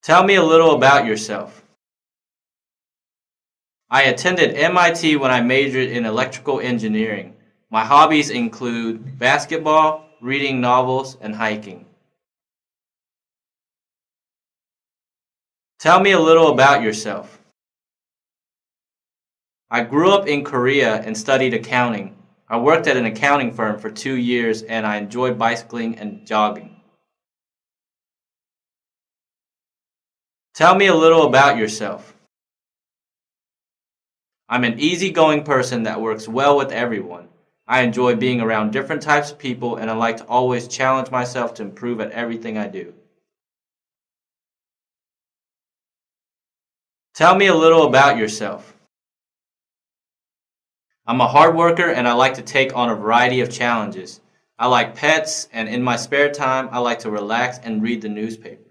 Tell me a little about yourself. I attended MIT when I majored in electrical engineering. My hobbies include basketball, reading novels, and hiking. Tell me a little about yourself. I grew up in Korea and studied accounting. I worked at an accounting firm for 2 years and I enjoy bicycling and jogging. Tell me a little about yourself. I'm an easygoing person that works well with everyone. I enjoy being around different types of people and I like to always challenge myself to improve at everything I do. Tell me a little about yourself. I'm a hard worker and I like to take on a variety of challenges. I like pets and in my spare time I like to relax and read the newspaper.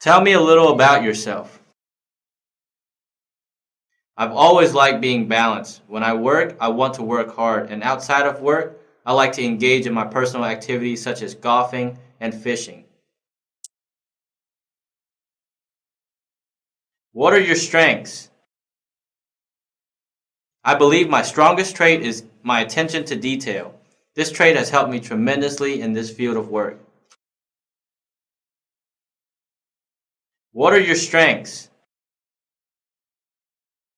Tell me a little about yourself. I've always liked being balanced. When I work, I want to work hard, and outside of work, I like to engage in my personal activities such as golfing and fishing. What are your strengths? I believe my strongest trait is my attention to detail. This trait has helped me tremendously in this field of work. What are your strengths?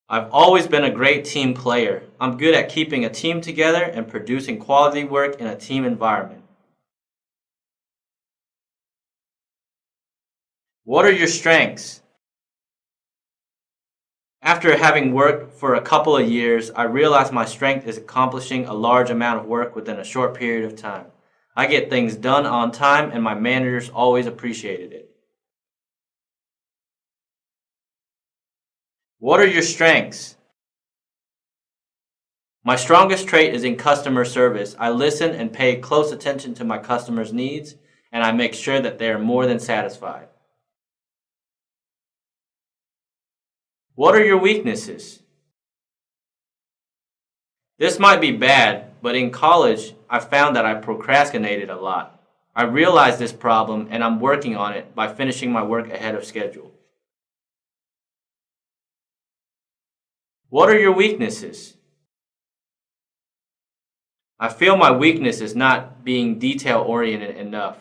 I've always been a great team player. I'm good at keeping a team together and producing quality work in a team environment. What are your strengths? After having worked for a couple of years, I realized my strength is accomplishing a large amount of work within a short period of time. I get things done on time and my managers always appreciated it. What are your strengths? My strongest trait is in customer service. I listen and pay close attention to my customers' needs, and I make sure that they are more than satisfied. What are your weaknesses? This might be bad, but in college, I found that I procrastinated a lot. I realized this problem and I'm working on it by finishing my work ahead of schedule. What are your weaknesses? I feel my weakness is not being detail oriented enough.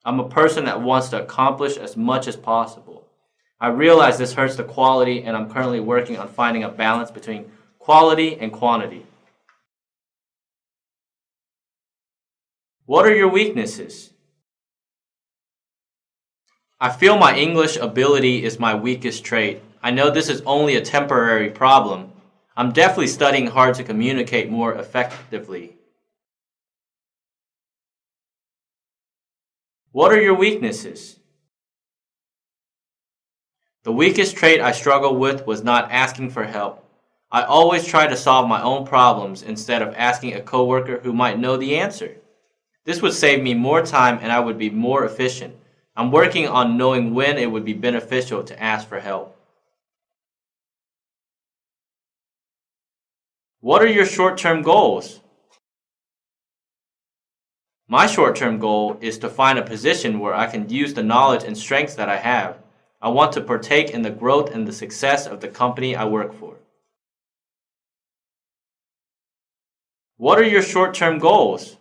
I'm a person that wants to accomplish as much as possible. I realize this hurts the quality and I'm currently working on finding a balance between quality and quantity. What are your weaknesses? I feel my English ability is my weakest trait. I know this is only a temporary problem. I'm definitely studying hard to communicate more effectively. What are your weaknesses? The weakest trait I struggled with was not asking for help. I always try to solve my own problems instead of asking a coworker who might know the answer. This would save me more time and I would be more efficient. I'm working on knowing when it would be beneficial to ask for help. What are your short-term goals? My short-term goal is to find a position where I can use the knowledge and strengths that I have. I want to partake in the growth and the success of the company I work for. What are your short-term goals?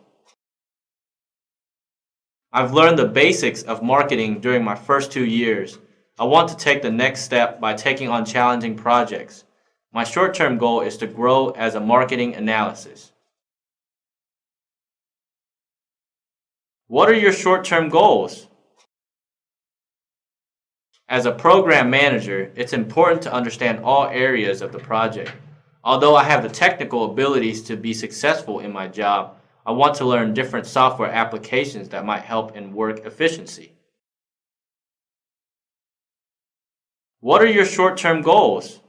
I've learned the basics of marketing during my first 2 years. I want to take the next step by taking on challenging projects. My short-term goal is to grow as a marketing analyst. What are your short-term goals? As a program manager, it's important to understand all areas of the project. Although I have the technical abilities to be successful in my job, I want to learn different software applications that might help in work efficiency. What are your short-term goals?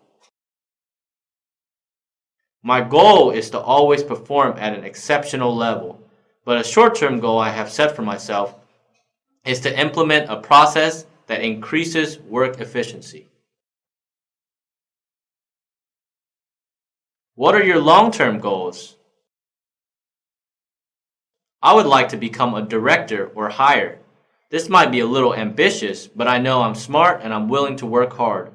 My goal is to always perform at an exceptional level, but a short-term goal I have set for myself is to implement a process that increases work efficiency. What are your long-term goals? I would like to become a director or higher. This might be a little ambitious, but I know I'm smart and I'm willing to work hard.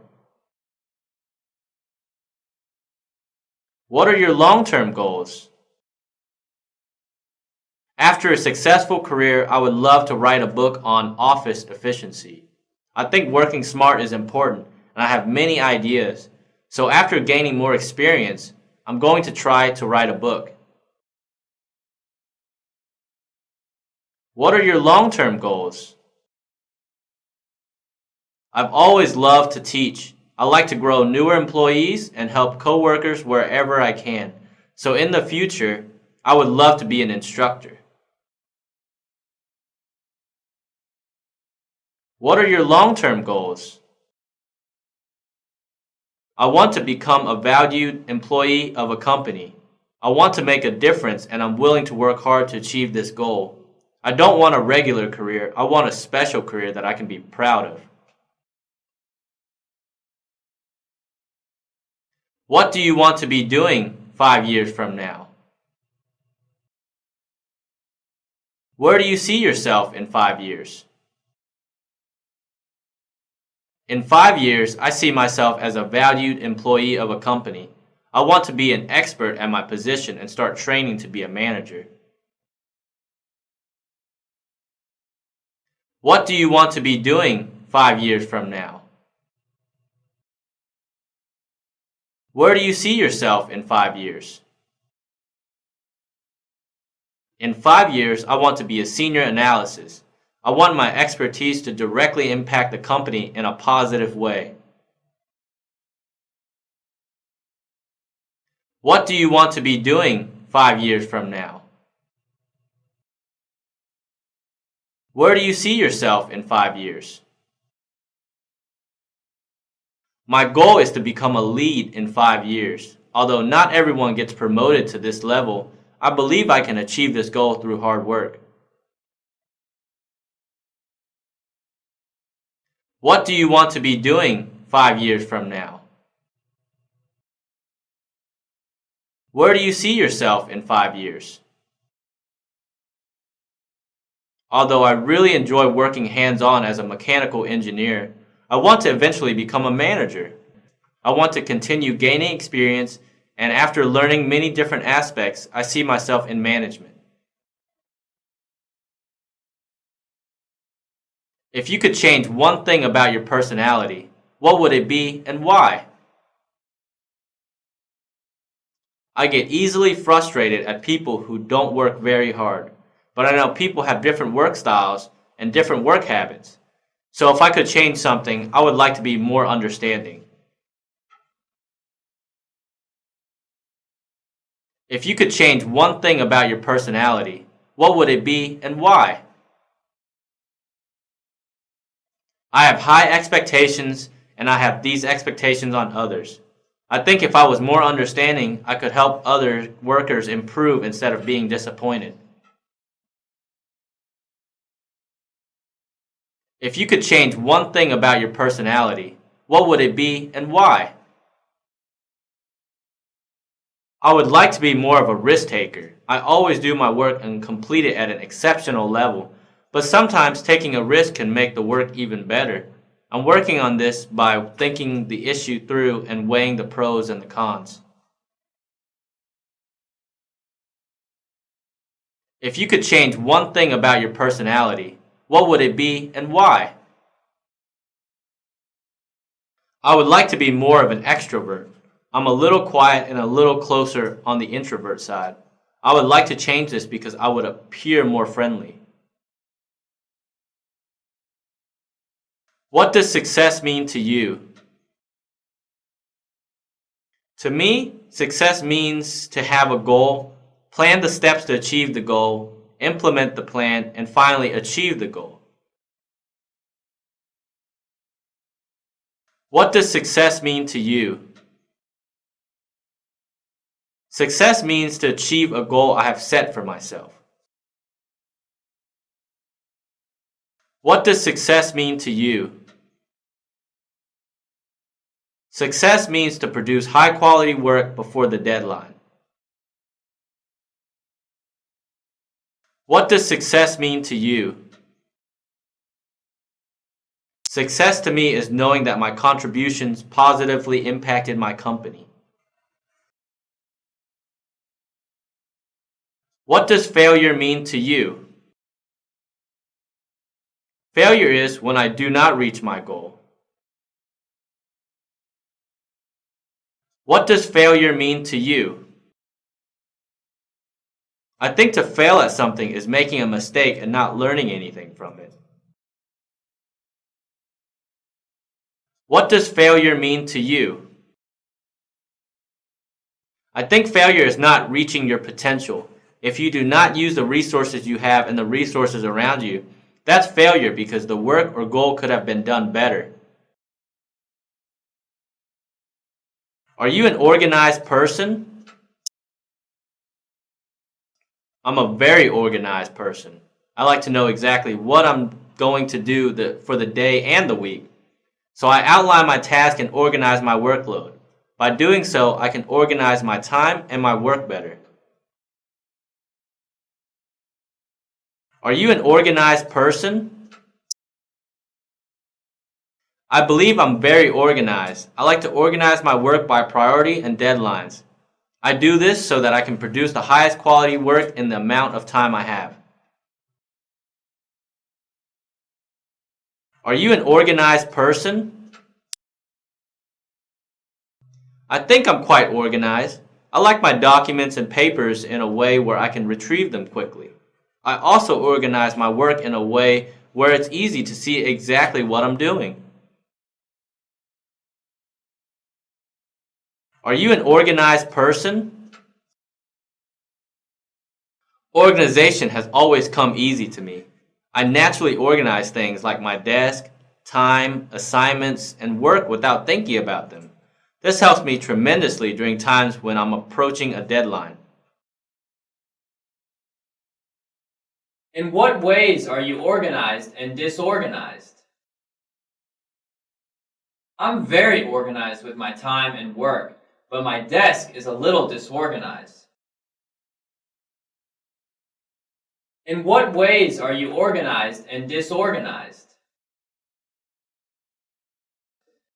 What are your long-term goals? After a successful career, I would love to write a book on office efficiency. I think working smart is important, and I have many ideas. So after gaining more experience, I'm going to try to write a book. What are your long-term goals? I've always loved to teach. I like to grow newer employees and help coworkers wherever I can. So in the future, I would love to be an instructor. What are your long-term goals? I want to become a valued employee of a company. I want to make a difference and I'm willing to work hard to achieve this goal. I don't want a regular career. I want a special career that I can be proud of. What do you want to be doing 5 years from now? Where do you see yourself in 5 years? In 5 years, I see myself as a valued employee of a company. I want to be an expert at my position and start training to be a manager. What do you want to be doing 5 years from now? Where do you see yourself in 5 years? In 5 years, I want to be a senior analyst. I want my expertise to directly impact the company in a positive way. What do you want to be doing 5 years from now? Where do you see yourself in 5 years? My goal is to become a lead in 5 years. Although not everyone gets promoted to this level, I believe I can achieve this goal through hard work. What do you want to be doing 5 years from now? Where do you see yourself in 5 years? Although I really enjoy working hands-on as a mechanical engineer, I want to eventually become a manager. I want to continue gaining experience, and after learning many different aspects, I see myself in management. If you could change one thing about your personality, what would it be and why? I get easily frustrated at people who don't work very hard, but I know people have different work styles and different work habits. So if I could change something, I would like to be more understanding. If you could change one thing about your personality, what would it be and why? I have high expectations and I have these expectations on others. I think if I was more understanding, I could help other workers improve instead of being disappointed. If you could change one thing about your personality, what would it be and why? I would like to be more of a risk taker. I always do my work and complete it at an exceptional level, but sometimes taking a risk can make the work even better. I'm working on this by thinking the issue through and weighing the pros and the cons. If you could change one thing about your personality, what would it be and why? I would like to be more of an extrovert. I'm a little quiet and a little closer on the introvert side. I would like to change this because I would appear more friendly. What does success mean to you? To me, success means to have a goal, plan the steps to achieve the goal, implement the plan, and finally achieve the goal. What does success mean to you? Success means to achieve a goal I have set for myself. What does success mean to you? Success means to produce high-quality work before the deadline. What does success mean to you? Success to me is knowing that my contributions positively impacted my company. What does failure mean to you? Failure is when I do not reach my goal. What does failure mean to you? I think to fail at something is making a mistake and not learning anything from it. What does failure mean to you? I think failure is not reaching your potential. If you do not use the resources you have and the resources around you, that's failure because the work or goal could have been done better. Are you an organized person? I'm a very organized person. I like to know exactly what I'm going to do for the day and the week. So I outline my task and organize my workload. By doing so, I can organize my time and my work better. Are you an organized person? I believe I'm very organized. I like to organize my work by priority and deadlines. I do this so that I can produce the highest quality work in the amount of time I have. Are you an organized person? I think I'm quite organized. I like my documents and papers in a way where I can retrieve them quickly. I also organize my work in a way where it's easy to see exactly what I'm doing. Are you an organized person? Organization has always come easy to me. I naturally organize things like my desk, time, assignments, and work without thinking about them. This helps me tremendously during times when I'm approaching a deadline. In what ways are you organized and disorganized? I'm very organized with my time and work, but my desk is a little disorganized. In what ways are you organized and disorganized?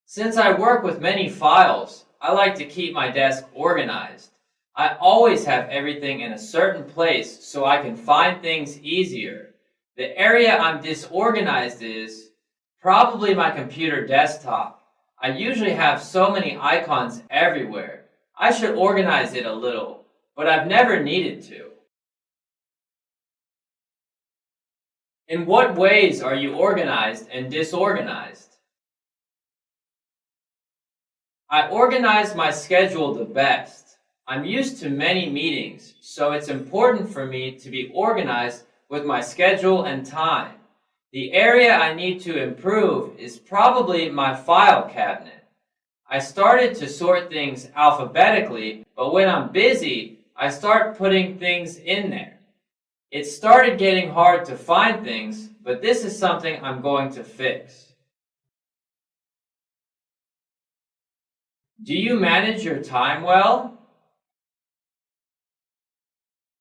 Since I work with many files, I like to keep my desk organized. I always have everything in a certain place so I can find things easier. The area I'm disorganized is probably my computer desktop. I usually have so many icons everywhere. I should organize it a little, but I've never needed to. In what ways are you organized and disorganized? I organize my schedule the best. I'm used to many meetings, so it's important for me to be organized with my schedule and time. The area I need to improve is probably my file cabinet. I started to sort things alphabetically, but when I'm busy, I start putting things in there. It started getting hard to find things, but this is something I'm going to fix. Do you manage your time well?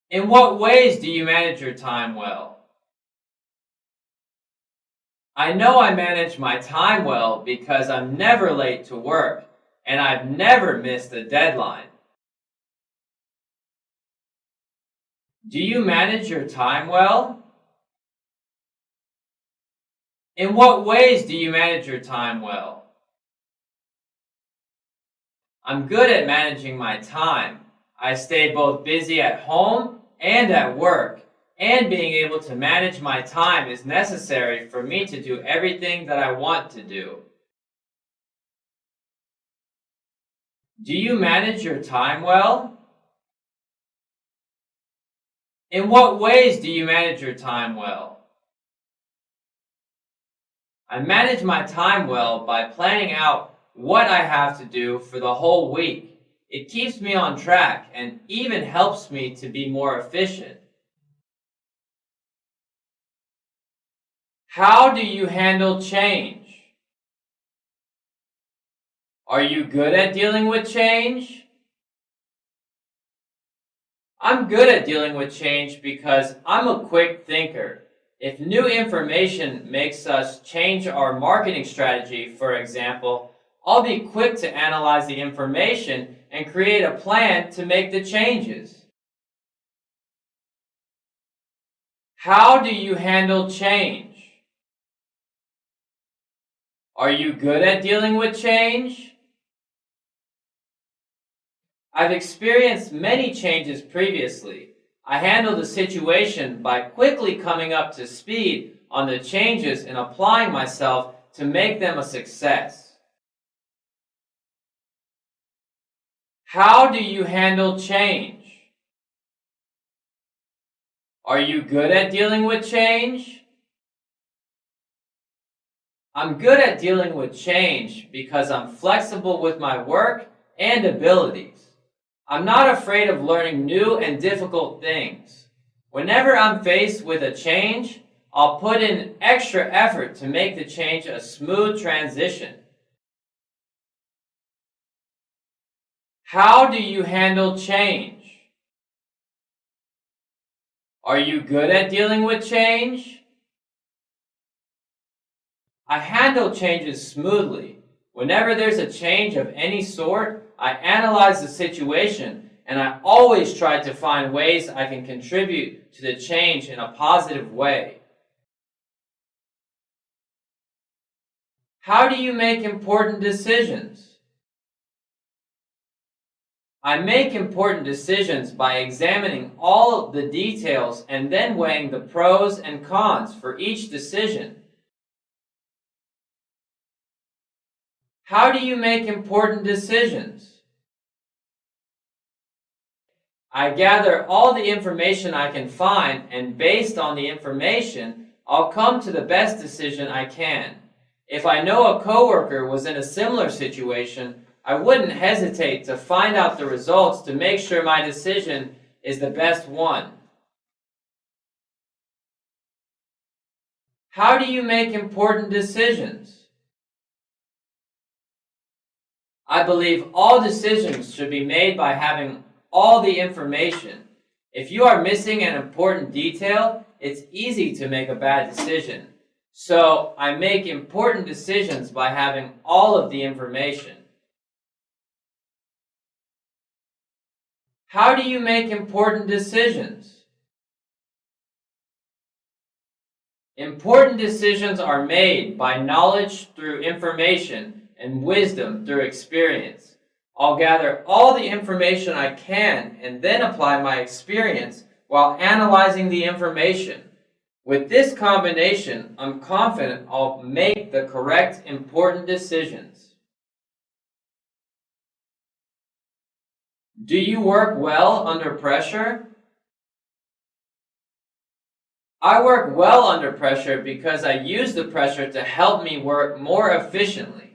In what ways do you manage your time well? I know I manage my time well because I'm never late to work, and I've never missed a deadline. Do you manage your time well? In what ways do you manage your time well? I'm good at managing my time. I stay both busy at home and at work, and being able to manage my time is necessary for me to do everything that I want to do. Do you manage your time well? In what ways do you manage your time well? I manage my time well by planning out what I have to do for the whole week. It keeps me on track and even helps me to be more efficient. How do you handle change? Are you good at dealing with change? I'm good at dealing with change because I'm a quick thinker. If new information makes us change our marketing strategy, for example, I'll be quick to analyze the information and create a plan to make the changes. How do you handle change? Are you good at dealing with change? I've experienced many changes previously. I handle the situation by quickly coming up to speed on the changes and applying myself to make them a success. How do you handle change? Are you good at dealing with change? I'm good at dealing with change because I'm flexible with my work and abilities. I'm not afraid of learning new and difficult things. Whenever I'm faced with a change, I'll put in extra effort to make the change a smooth transition. How do you handle change? Are you good at dealing with change? I handle changes smoothly. Whenever there's a change of any sort, I analyze the situation and I always try to find ways I can contribute to the change in a positive way. How do you make important decisions? I make important decisions by examining all the details and then weighing the pros and cons for each decision. How do you make important decisions? I gather all the information I can find, and based on the information, I'll come to the best decision I can. If I know a coworker was in a similar situation, I wouldn't hesitate to find out the results to make sure my decision is the best one. How do you make important decisions? I believe all decisions should be made by having all the information. If you are missing an important detail, it's easy to make a bad decision. So I make important decisions by having all of the information. How do you make important decisions? Important decisions are made by knowledge through information and wisdom through experience. I'll gather all the information I can and then apply my experience while analyzing the information. With this combination, I'm confident I'll make the correct important decisions. Do you work well under pressure? I work well under pressure because I use the pressure to help me work more efficiently.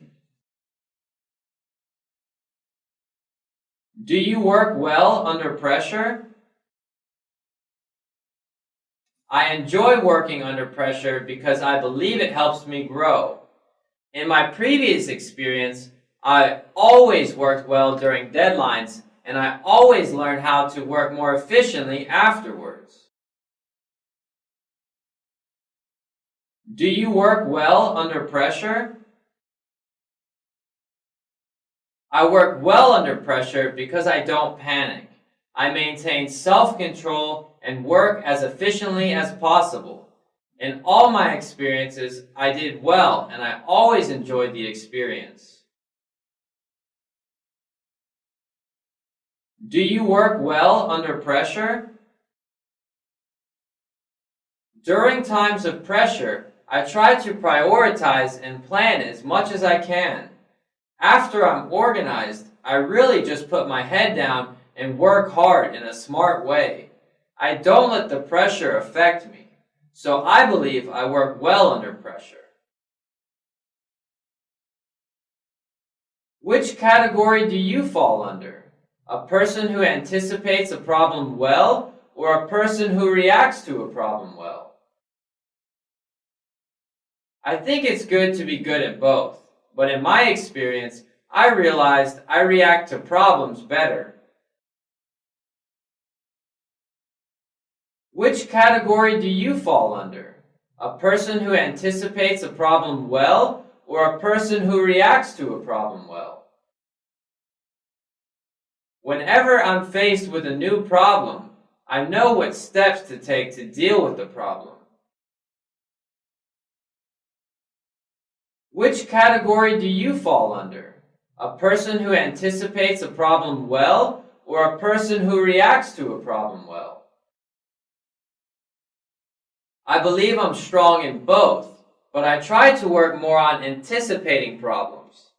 Do you work well under pressure? I enjoy working under pressure because I believe it helps me grow. In my previous experience, I always worked well during deadlines, and I always learned how to work more efficiently afterwards. Do you work well under pressure? I work well under pressure because I don't panic. I maintain self-control and work as efficiently as possible. In all my experiences, I did well, and I always enjoyed the experience. Do you work well under pressure? During times of pressure, I try to prioritize and plan as much as I can. After I'm organized, I really just put my head down and work hard in a smart way. I don't let the pressure affect me, so I believe I work well under pressure. Which category do you fall under? A person who anticipates a problem well, or a person who reacts to a problem well? I think it's good to be good at both. But in my experience, I realized I react to problems better. Which category do you fall under? A person who anticipates a problem well, or a person who reacts to a problem well? Whenever I'm faced with a new problem, I know what steps to take to deal with the problem. Which category do you fall under? A person who anticipates a problem well, or a person who reacts to a problem well? I believe I'm strong in both, but I try to work more on anticipating problems.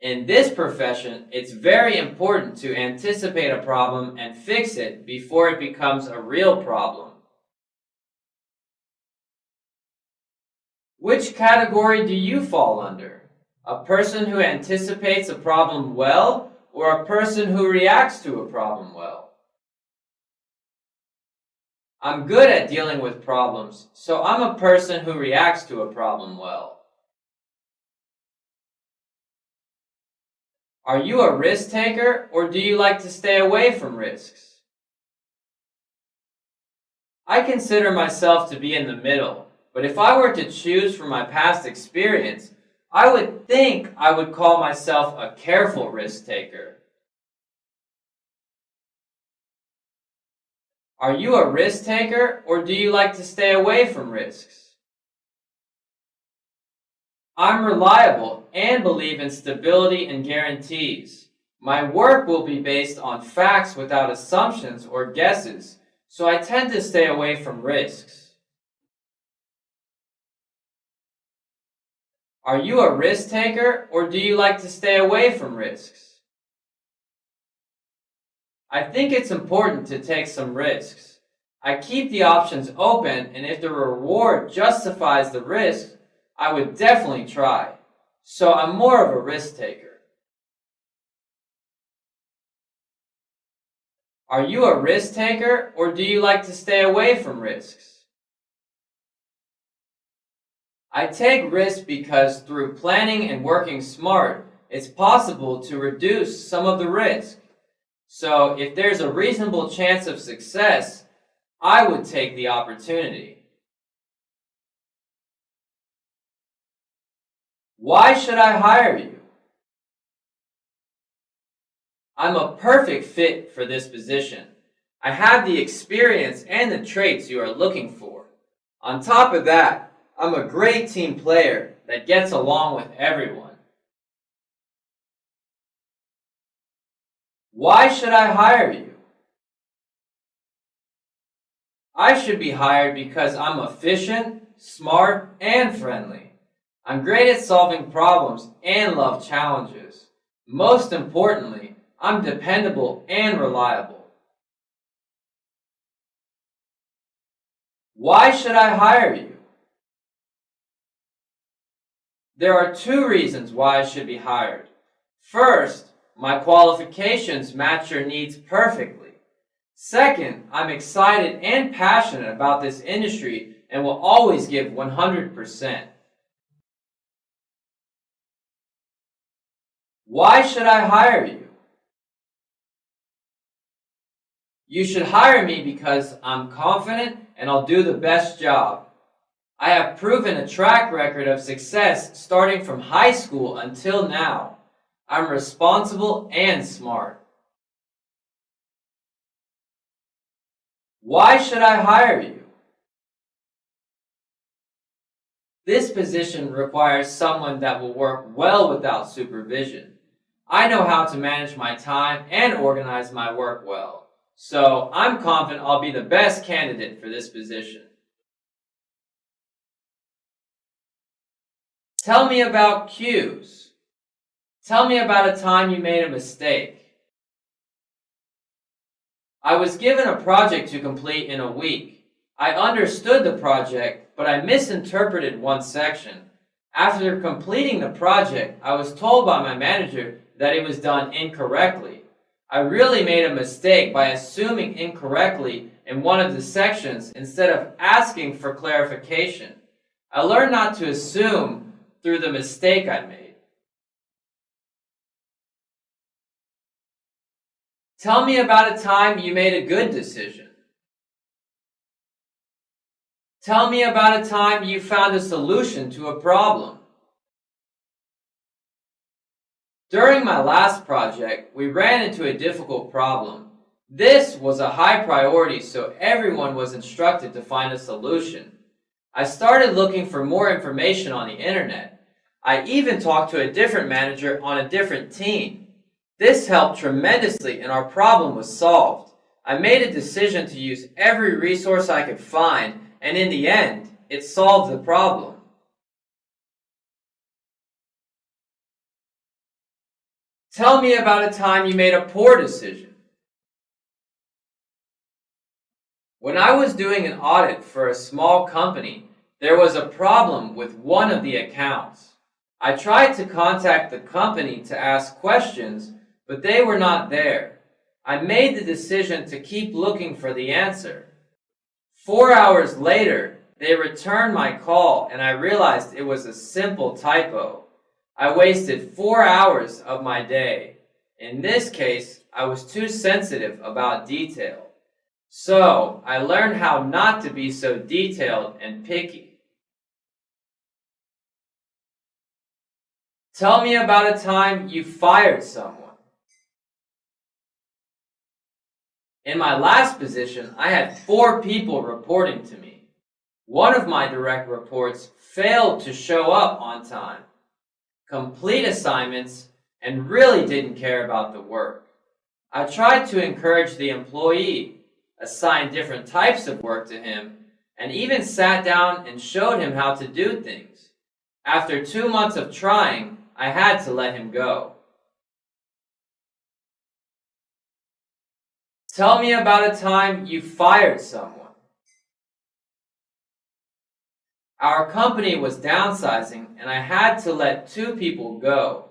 In this profession, it's very important to anticipate a problem and fix it before it becomes a real problem. Which category do you fall under? A person who anticipates a problem well, or a person who reacts to a problem well? I'm good at dealing with problems, so I'm a person who reacts to a problem well. Are you a risk taker, or do you like to stay away from risks? I consider myself to be in the middle, but if I were to choose from my past experience, I would think I would call myself a careful risk taker. Are you a risk taker, or do you like to stay away from risks? I'm reliable and believe in stability and guarantees. My work will be based on facts without assumptions or guesses, so I tend to stay away from risks. Are you a risk taker, or do you like to stay away from risks? I think it's important to take some risks. I keep the options open, and if the reward justifies the risk, I would definitely try. So I'm more of a risk taker. Are you a risk taker, or do you like to stay away from risks? I take risks because through planning and working smart, it's possible to reduce some of the risk. So if there's a reasonable chance of success, I would take the opportunity. Why should I hire you? I'm a perfect fit for this position. I have the experience and the traits you are looking for. On top of that, I'm a great team player that gets along with everyone. Why should I hire you? I should be hired because I'm efficient, smart, and friendly. I'm great at solving problems and love challenges. Most importantly, I'm dependable and reliable. Why should I hire you? There are two reasons why I should be hired. First, my qualifications match your needs perfectly. Second, I'm excited and passionate about this industry and will always give 100%. Why should I hire you? You should hire me because I'm confident and I'll do the best job. I have proven a track record of success starting from high school until now. I'm responsible and smart. Why should I hire you? This position requires someone that will work well without supervision. I know how to manage my time and organize my work well, so I'm confident I'll be the best candidate for this position. Tell me about cues. Tell me about a time you made a mistake. I was given a project to complete in a week. I understood the project, but I misinterpreted one section. After completing the project, I was told by my manager that it was done incorrectly. I really made a mistake by assuming incorrectly in one of the sections instead of asking for clarification. I learned not to assume through the mistake I made. Tell me about a time you made a good decision. Tell me about a time you found a solution to a problem. During my last project, we ran into a difficult problem. This was a high priority, so everyone was instructed to find a solution. I started looking for more information on the internet. I even talked to a different manager on a different team. This helped tremendously and our problem was solved. I made a decision to use every resource I could find, and in the end, it solved the problem. Tell me about a time you made a poor decision. When I was doing an audit for a small company, there was a problem with one of the accounts. I tried to contact the company to ask questions, but they were not there. I made the decision to keep looking for the answer. 4 hours later, they returned my call and I realized it was a simple typo. I wasted 4 hours of my day. In this case, I was too sensitive about detail. So, I learned how not to be so detailed and picky. Tell me about a time you fired someone. In my last position, I had 4 people reporting to me. One of my direct reports failed to show up on time, complete assignments, and really didn't care about the work. I tried to encourage the employee, assigned different types of work to him, and even sat down and showed him how to do things. After 2 months of trying, I had to let him go. Tell me about a time you fired someone. Our company was downsizing and I had to let 2 people go.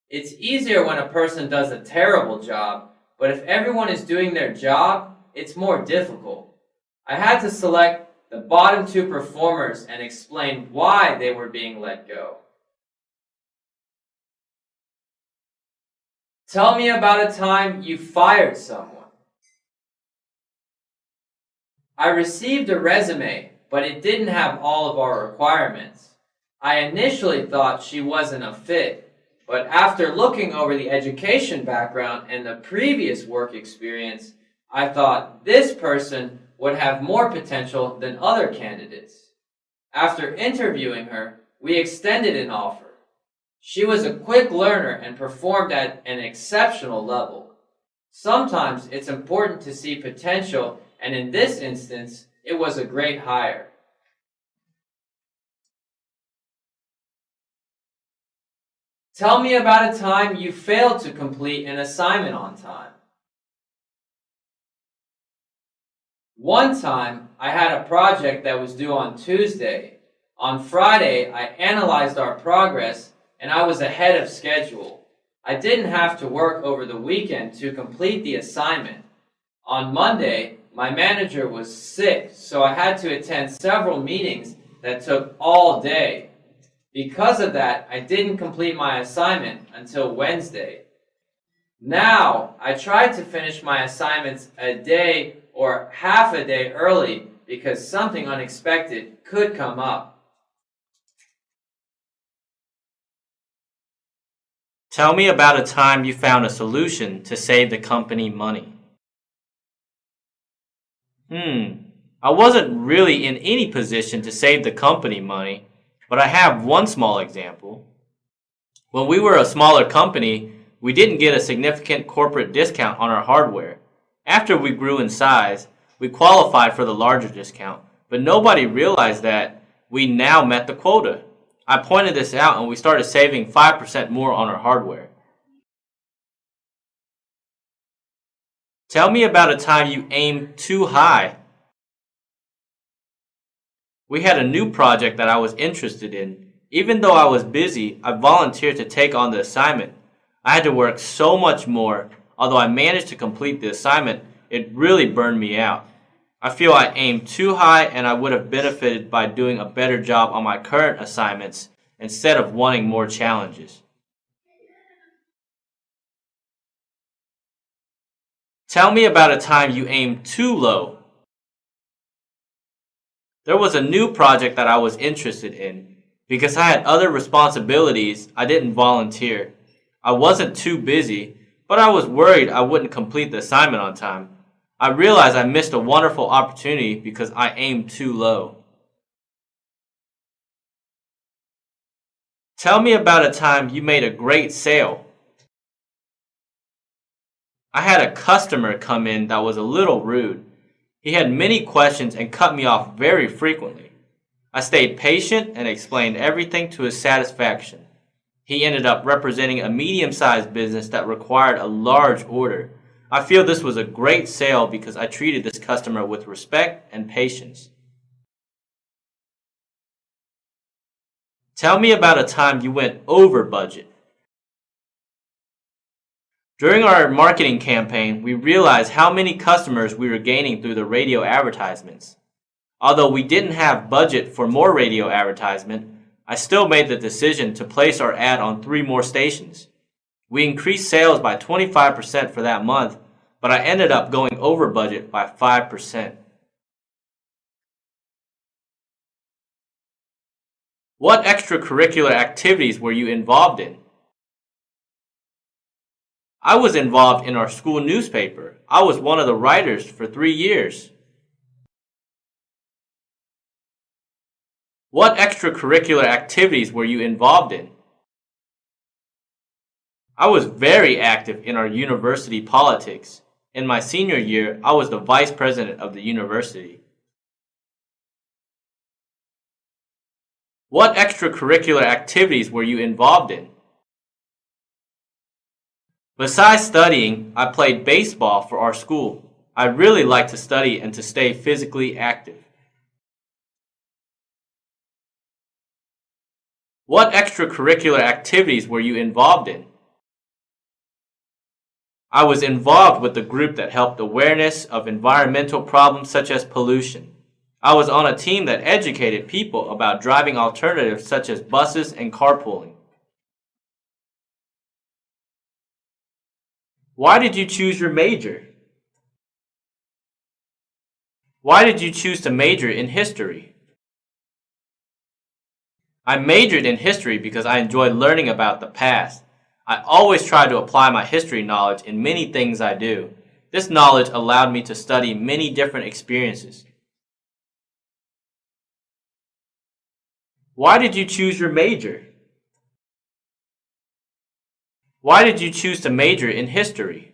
It's easier when a person does a terrible job, but if everyone is doing their job, it's more difficult. I had to select the bottom 2 performers and explain why they were being let go. Tell me about a time you fired someone. I received a resume, but it didn't have all of our requirements. I initially thought she wasn't a fit, but after looking over the education background and the previous work experience, I thought this person would have more potential than other candidates. After interviewing her, we extended an offer. She was a quick learner and performed at an exceptional level. Sometimes it's important to see potential, and in this instance, it was a great hire. Tell me about a time you failed to complete an assignment on time. One time, I had a project that was due on Tuesday. On Friday, I analyzed our progress and I was ahead of schedule. I didn't have to work over the weekend to complete the assignment. On Monday, my manager was sick, so I had to attend several meetings that took all day. Because of that, I didn't complete my assignment until Wednesday. Now, I tried to finish my assignments a day or half a day early because something unexpected could come up. Tell me about a time you found a solution to save the company money. I wasn't really in any position to save the company money, but I have one small example. When we were a smaller company, we didn't get a significant corporate discount on our hardware. After we grew in size, we qualified for the larger discount, but nobody realized that we now met the quota. I pointed this out and we started saving 5% more on our hardware. Tell me about a time you aimed too high. We had a new project that I was interested in. Even though I was busy, I volunteered to take on the assignment. I had to work so much more. Although I managed to complete the assignment, it really burned me out. I feel I aimed too high and I would have benefited by doing a better job on my current assignments instead of wanting more challenges. Tell me about a time you aimed too low. There was a new project that I was interested in. Because I had other responsibilities, I didn't volunteer. I wasn't too busy, but I was worried I wouldn't complete the assignment on time. I realized I missed a wonderful opportunity because I aimed too low. Tell me about a time you made a great sale. I had a customer come in that was a little rude. He had many questions and cut me off very frequently. I stayed patient and explained everything to his satisfaction. He ended up representing a medium-sized business that required a large order. I feel this was a great sale because I treated this customer with respect and patience. Tell me about a time you went over budget. During our marketing campaign, we realized how many customers we were gaining through the radio advertisements. Although we didn't have budget for more radio advertisement, I still made the decision to place our ad on 3 more stations. We increased sales by 25% for that month, but I ended up going over budget by 5%. What extracurricular activities were you involved in? I was involved in our school newspaper. I was one of the writers for 3 years. What extracurricular activities were you involved in? I was very active in our university politics. In my senior year, I was the vice president of the university. What extracurricular activities were you involved in? Besides studying, I played baseball for our school. I really like to study and to stay physically active. What extracurricular activities were you involved in? I was involved with the group that helped awareness of environmental problems such as pollution. I was on a team that educated people about driving alternatives such as buses and carpooling. Why did you choose your major? Why did you choose to major in history? I majored in history because I enjoyed learning about the past. I always try to apply my history knowledge in many things I do. This knowledge allowed me to study many different experiences. Why did you choose your major? Why did you choose to major in history?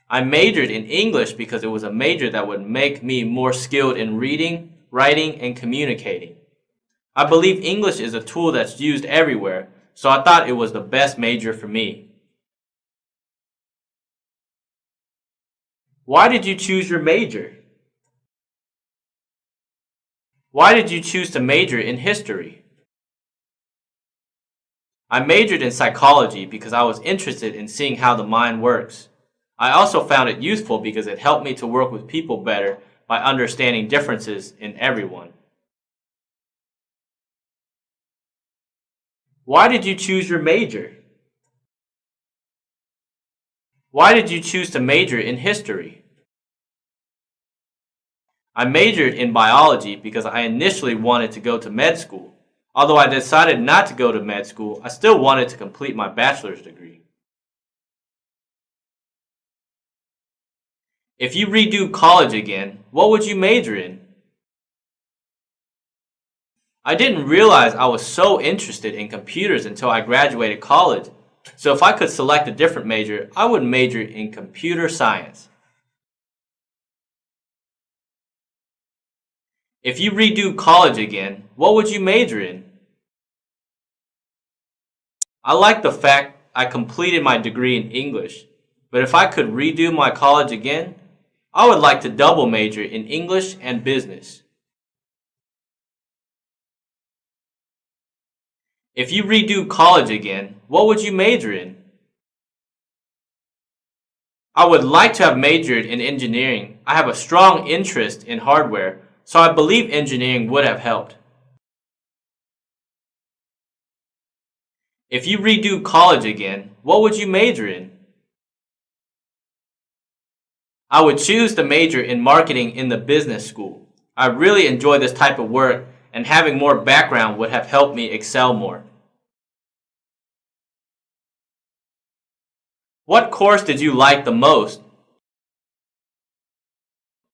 I majored in English because it was a major that would make me more skilled in reading, writing, and communicating. I believe English is a tool that's used everywhere, so I thought it was the best major for me. Why did you choose your major? Why did you choose to major in history? I majored in psychology because I was interested in seeing how the mind works. I also found it useful because it helped me to work with people better by understanding differences in everyone. Why did you choose your major? Why did you choose to major in history? I majored in biology because I initially wanted to go to med school. Although I decided not to go to med school, I still wanted to complete my bachelor's degree. If you redo college again, what would you major in? I didn't realize I was so interested in computers until I graduated college. So if I could select a different major, I would major in computer science. If you redo college again, what would you major in? I like the fact I completed my degree in English, but if I could redo my college again, I would like to double major in English and business. If you redo college again, what would you major in? I would like to have majored in engineering. I have a strong interest in hardware, so I believe engineering would have helped. If you redo college again, what would you major in? I would choose to major in marketing in the business school. I really enjoy this type of work, and having more background would have helped me excel more. What course did you like the most?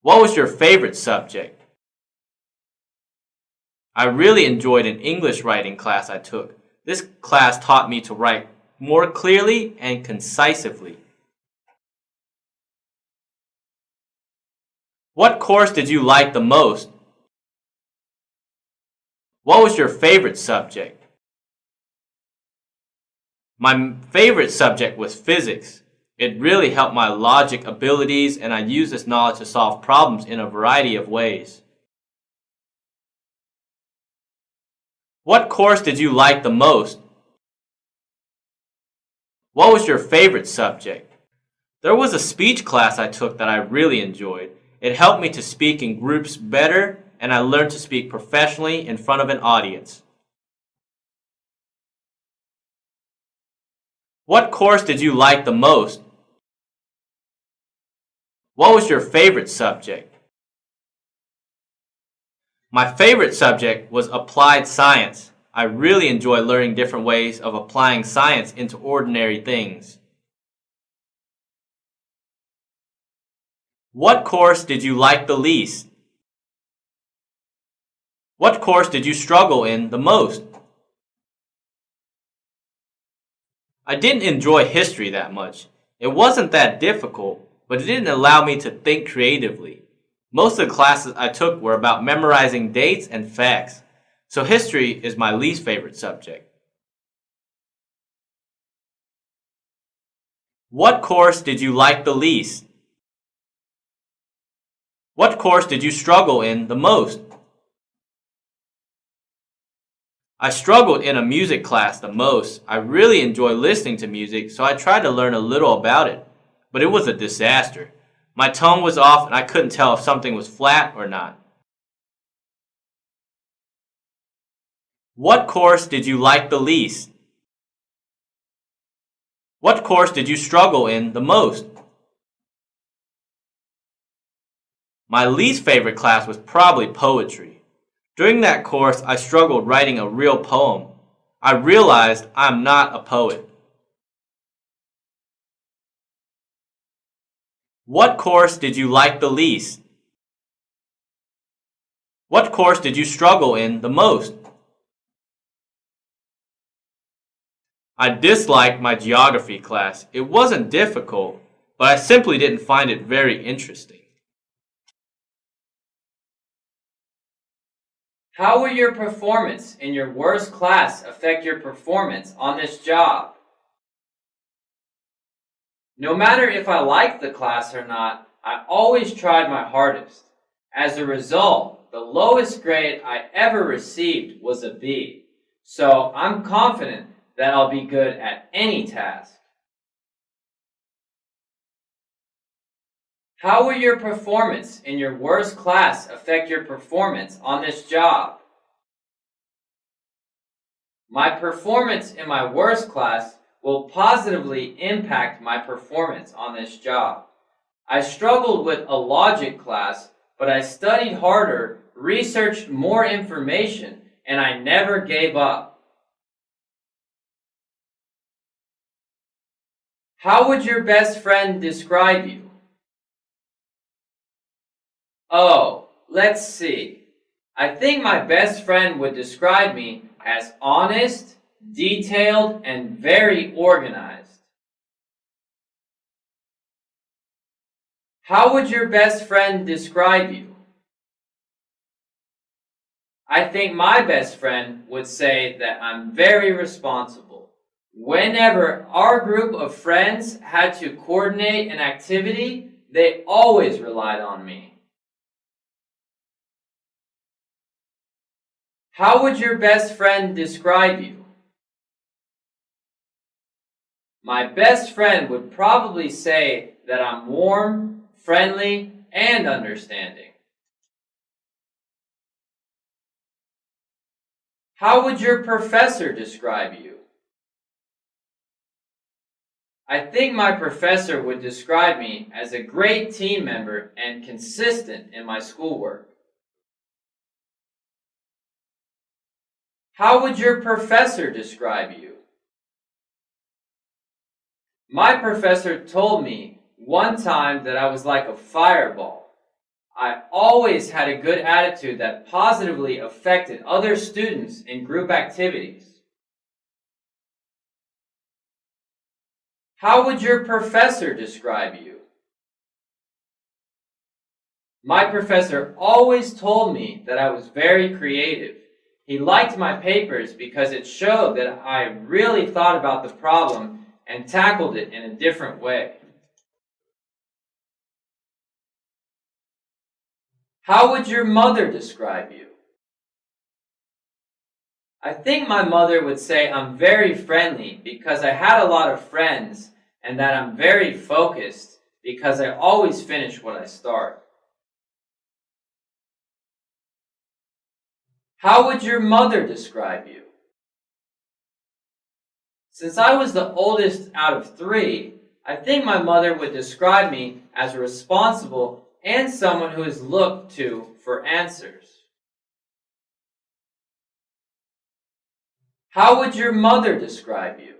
What was your favorite subject? I really enjoyed an English writing class I took. This class taught me to write more clearly and concisely. What course did you like the most? What was your favorite subject? My favorite subject was physics. It really helped my logic abilities, and I used this knowledge to solve problems in a variety of ways. What course did you like the most? What was your favorite subject? There was a speech class I took that I really enjoyed. It helped me to speak in groups better, and I learned to speak professionally in front of an audience. What course did you like the most? What was your favorite subject? My favorite subject was applied science. I really enjoy learning different ways of applying science into ordinary things. What course did you like the least? What course did you struggle in the most? I didn't enjoy history that much. It wasn't that difficult, but it didn't allow me to think creatively. Most of the classes I took were about memorizing dates and facts, so history is my least favorite subject. What course did you like the least? What course did you struggle in the most? I struggled in a music class the most. I really enjoy listening to music, so I tried to learn a little about it, but it was a disaster. My tone was off and I couldn't tell if something was flat or not. What course did you like the least? What course did you struggle in the most? My least favorite class was probably poetry. During that course, I struggled writing a real poem. I realized I'm not a poet. What course did you like the least? What course did you struggle in the most? I disliked my geography class. It wasn't difficult, but I simply didn't find it very interesting. How will your performance in your worst class affect your performance on this job? No matter if I liked the class or not, I always tried my hardest. As a result, the lowest grade I ever received was a B. So I'm confident that I'll be good at any task. How will your performance in your worst class affect your performance on this job? My performance in my worst class will positively impact my performance on this job. I struggled with a logic class, but I studied harder, researched more information, and I never gave up. How would your best friend describe you? Oh, let's see. I think my best friend would describe me as honest, detailed, and very organized. How would your best friend describe you? I think my best friend would say that I'm very responsible. Whenever our group of friends had to coordinate an activity, they always relied on me. How would your best friend describe you? My best friend would probably say that I'm warm, friendly, and understanding. How would your professor describe you? I think my professor would describe me as a great team member and consistent in my schoolwork. How would your professor describe you? My professor told me one time that I was like a fireball. I always had a good attitude that positively affected other students in group activities. How would your professor describe you? My professor always told me that I was very creative. He liked my papers because it showed that I really thought about the problem and tackled it in a different way. How would your mother describe you? I think my mother would say I'm very friendly because I had a lot of friends, and that I'm very focused because I always finish what I start. How would your mother describe you? Since I was the oldest out of 3, I think my mother would describe me as responsible and someone who is looked to for answers. How would your mother describe you?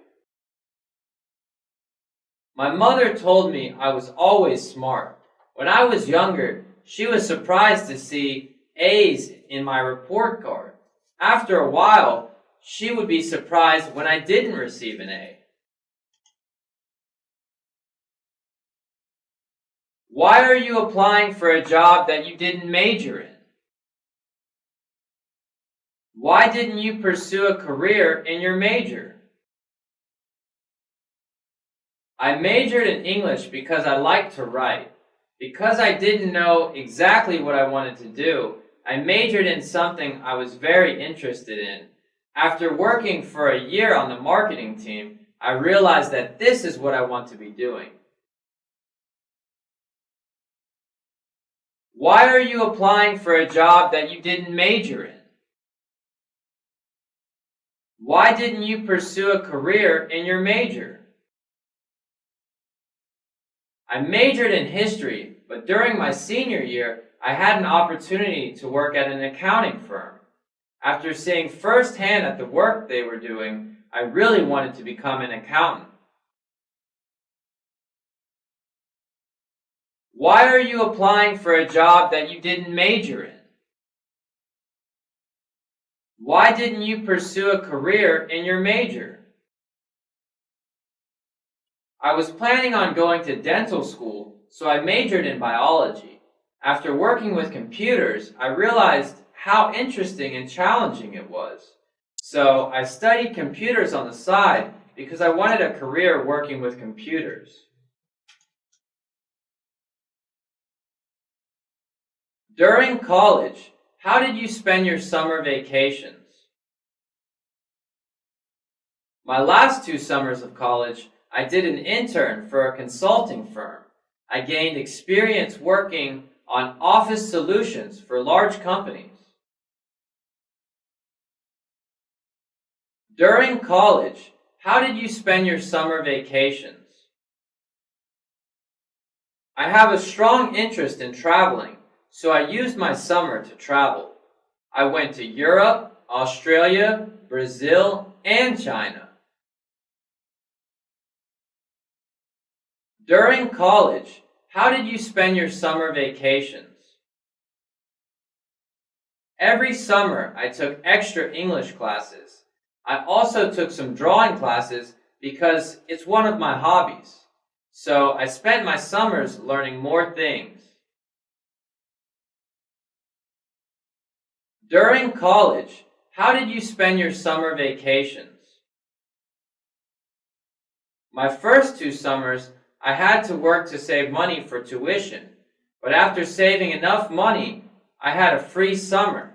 My mother told me I was always smart. When I was younger, she was surprised to see A's in my report card. After a while, she would be surprised when I didn't receive an A. Why are you applying for a job that you didn't major in? Why didn't you pursue a career in your major? I majored in English because I liked to write. Because I didn't know exactly what I wanted to do, I majored in something I was very interested in. After working for a year on the marketing team, I realized that this is what I want to be doing. Why are you applying for a job that you didn't major in? Why didn't you pursue a career in your major? I majored in history, but during my senior year, I had an opportunity to work at an accounting firm. After seeing firsthand at the work they were doing, I really wanted to become an accountant. Why are you applying for a job that you didn't major in? Why didn't you pursue a career in your major? I was planning on going to dental school, so I majored in biology. After working with computers, I realized how interesting and challenging it was. So I studied computers on the side because I wanted a career working with computers. During college, how did you spend your summer vacations? My last 2 summers of college, I did an intern for a consulting firm. I gained experience working on office solutions for large companies. During college, how did you spend your summer vacations? I have a strong interest in traveling, so I used my summer to travel. I went to Europe, Australia, Brazil, and China. During college, how did you spend your summer vacations? Every summer, I took extra English classes. I also took some drawing classes because it's one of my hobbies. So I spent my summers learning more things. During college, how did you spend your summer vacations? My first 2 summers, I had to work to save money for tuition, but after saving enough money, I had a free summer.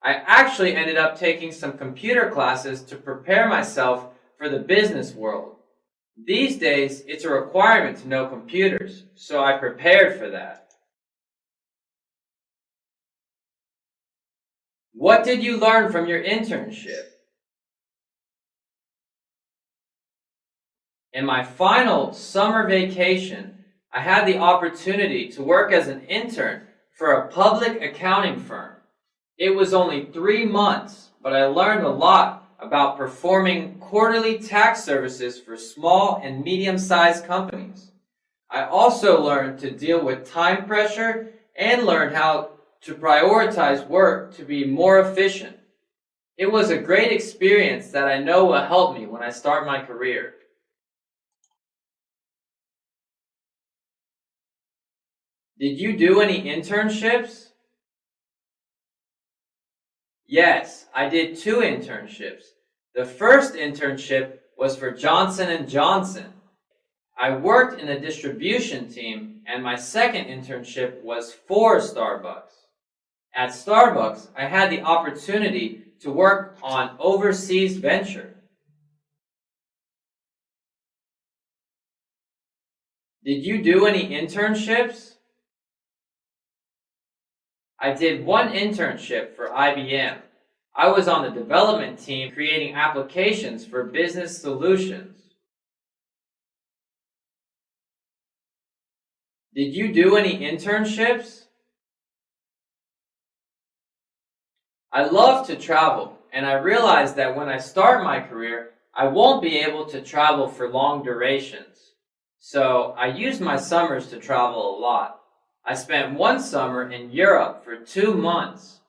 I actually ended up taking some computer classes to prepare myself for the business world. These days, it's a requirement to know computers, so I prepared for that. What did you learn from your internship? In my final summer vacation, I had the opportunity to work as an intern for a public accounting firm. It was only 3 months, but I learned a lot about performing quarterly tax services for small and medium-sized companies. I also learned to deal with time pressure and learned how to prioritize work to be more efficient. It was a great experience that I know will help me when I start my career. Did you do any internships? Yes, I did 2 internships. The first internship was for Johnson & Johnson. I worked in the distribution team, and my second internship was for Starbucks. At Starbucks, I had the opportunity to work on overseas venture. Did you do any internships? I did 1 internship for IBM. I was on the development team creating applications for business solutions. Did you do any internships? I love to travel, and I realized that when I start my career, I won't be able to travel for long durations. So I used my summers to travel a lot. I spent 1 summer in Europe for 2 months.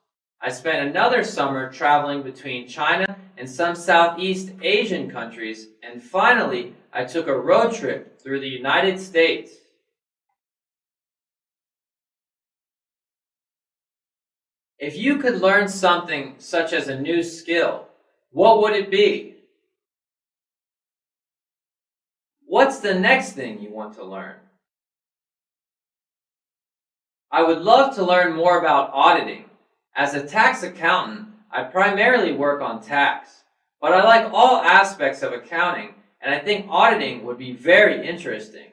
I spent another summer traveling between China and some Southeast Asian countries, and finally, I took a road trip through the United States. If you could learn something such as a new skill, what would it be? What's the next thing you want to learn? I would love to learn more about auditing. As a tax accountant, I primarily work on tax, but I like all aspects of accounting, and I think auditing would be very interesting.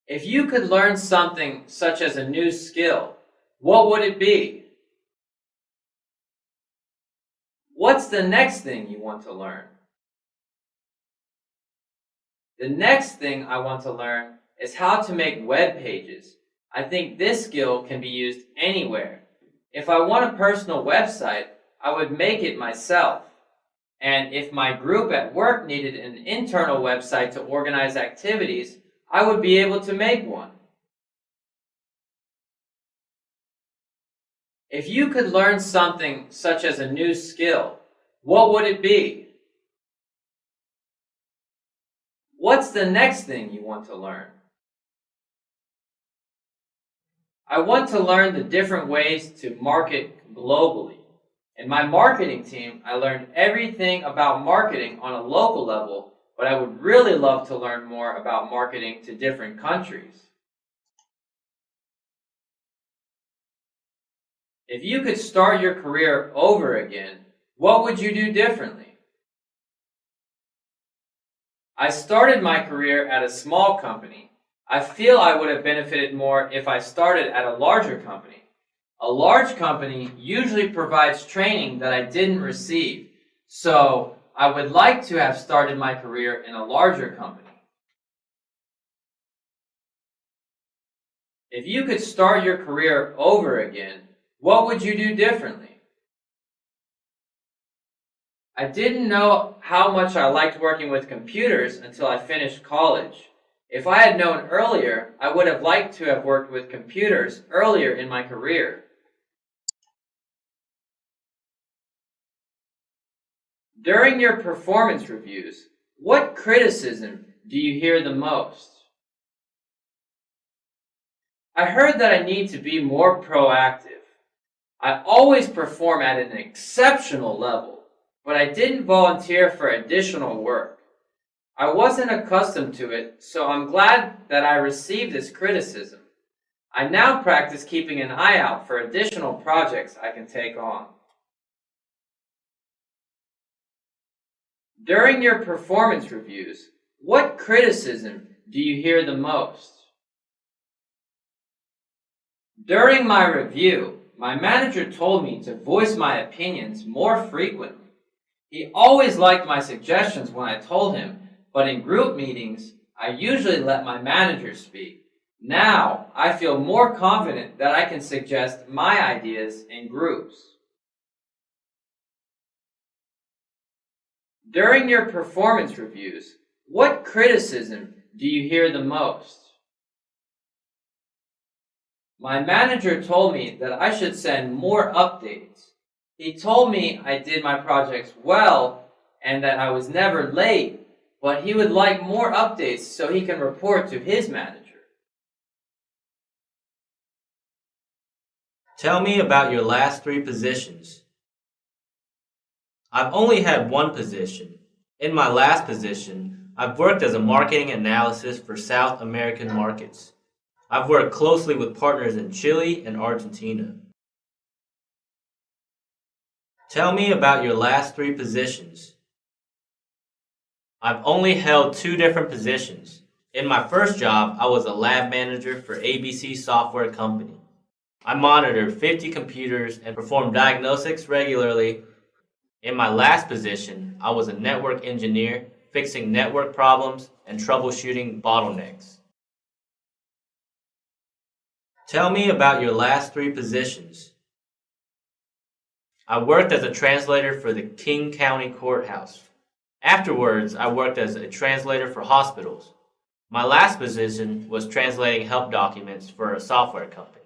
If you could learn something such as a new skill, what would it be? What's the next thing you want to learn? The next thing I want to learn is how to make web pages. I think this skill can be used anywhere. If I want a personal website, I would make it myself. And if my group at work needed an internal website to organize activities, I would be able to make one. If you could learn something such as a new skill, what would it be? What's the next thing you want to learn? I want to learn the different ways to market globally. In my marketing team, I learned everything about marketing on a local level, but I would really love to learn more about marketing to different countries. If you could start your career over again, what would you do differently? I started my career at a small company. I feel I would have benefited more if I started at a larger company. A large company usually provides training that I didn't receive, so I would like to have started my career in a larger company. If you could start your career over again, what would you do differently? I didn't know how much I liked working with computers until I finished college. If I had known earlier, I would have liked to have worked with computers earlier in my career. During your performance reviews, what criticism do you hear the most? I heard that I need to be more proactive. I always perform at an exceptional level, but I didn't volunteer for additional work. I wasn't accustomed to it, so I'm glad that I received this criticism. I now practice keeping an eye out for additional projects I can take on. During your performance reviews, what criticism do you hear the most? During my review, my manager told me to voice my opinions more frequently. He always liked my suggestions when I told him, but in group meetings, I usually let my manager speak. Now, I feel more confident that I can suggest my ideas in groups. During your performance reviews, what criticism do you hear the most? My manager told me that I should send more updates. He told me I did my projects well and that I was never late, but he would like more updates so he can report to his manager. Tell me about your last 3 positions. I've only had one position. In my last position, I've worked as a marketing analyst for South American markets. I've worked closely with partners in Chile and Argentina. Tell me about your last 3 positions. I've only held 2 different positions. In my first job, I was a lab manager for ABC Software Company. I monitored 50 computers and performed diagnostics regularly. In my last position, I was a network engineer, fixing network problems and troubleshooting bottlenecks. Tell me about your last 3 positions. I worked as a translator for the King County Courthouse. Afterwards, I worked as a translator for hospitals. My last position was translating help documents for a software company.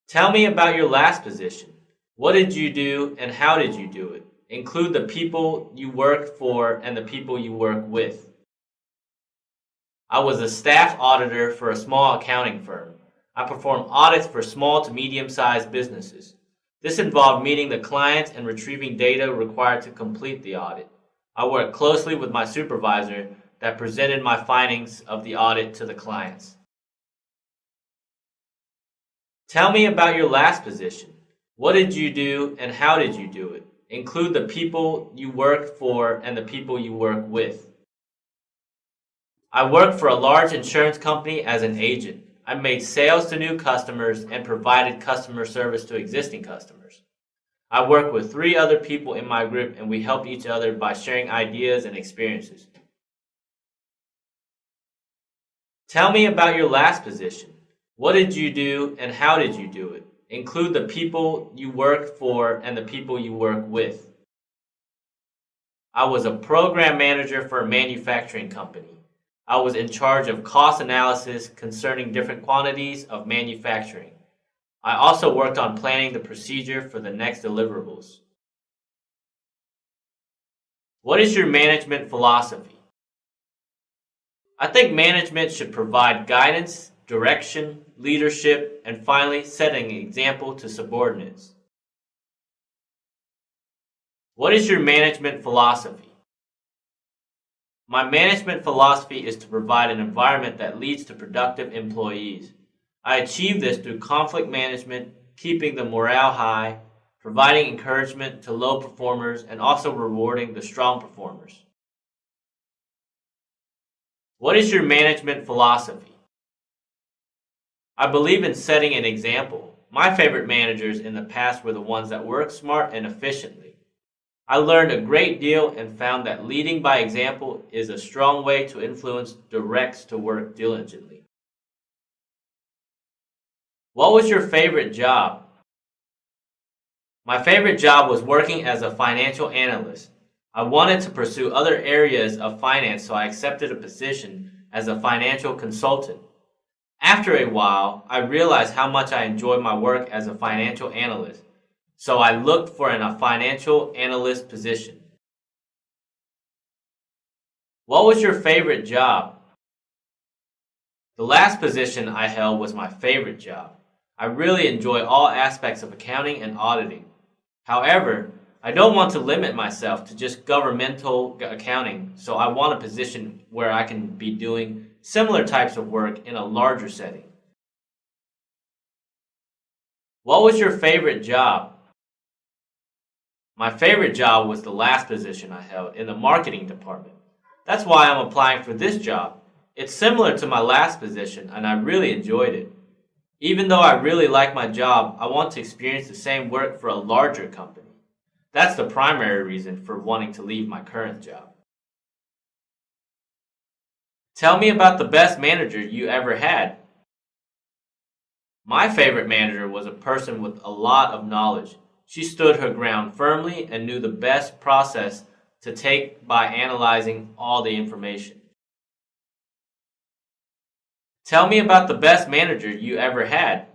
Tell me about your last position. What did you do and how did you do it? Include the people you work for and the people you work with. I was a staff auditor for a small accounting firm. I performed audits for small to medium-sized businesses. This involved meeting the clients and retrieving data required to complete the audit. I worked closely with my supervisor that presented my findings of the audit to the clients. Tell me about your last position. What did you do and how did you do it? Include the people you work for and the people you work with. I worked for a large insurance company as an agent. I made sales to new customers and provided customer service to existing customers. I worked with 3 other people in my group and we helped each other by sharing ideas and experiences. Tell me about your last position. What did you do and how did you do it? Include the people you work for and the people you work with. I was a program manager for a manufacturing company. I was in charge of cost analysis concerning different quantities of manufacturing. I also worked on planning the procedure for the next deliverables. What is your management philosophy? I think management should provide guidance, direction, leadership, and finally setting an example to subordinates. What is your management philosophy? My management philosophy is to provide an environment that leads to productive employees. I achieve this through conflict management, keeping the morale high, providing encouragement to low performers, and also rewarding the strong performers. What is your management philosophy? I believe in setting an example. My favorite managers in the past were the ones that work smart and efficiently. I learned a great deal and found that leading by example is a strong way to influence directs to work diligently. What was your favorite job? My favorite job was working as a financial analyst. I wanted to pursue other areas of finance, so I accepted a position as a financial consultant. After a while, I realized how much I enjoyed my work as a financial analyst. So I looked for a financial analyst position. What was your favorite job? The last position I held was my favorite job. I really enjoy all aspects of accounting and auditing. However, I don't want to limit myself to just governmental accounting, so I want a position where I can be doing similar types of work in a larger setting. What was your favorite job? My favorite job was the last position I held in the marketing department. That's why I'm applying for this job. It's similar to my last position and I really enjoyed it. Even though I really like my job, I want to experience the same work for a larger company. That's the primary reason for wanting to leave my current job. Tell me about the best manager you ever had. My favorite manager was a person with a lot of knowledge. She stood her ground firmly and knew the best process to take by analyzing all the information. Tell me about the best manager you ever had.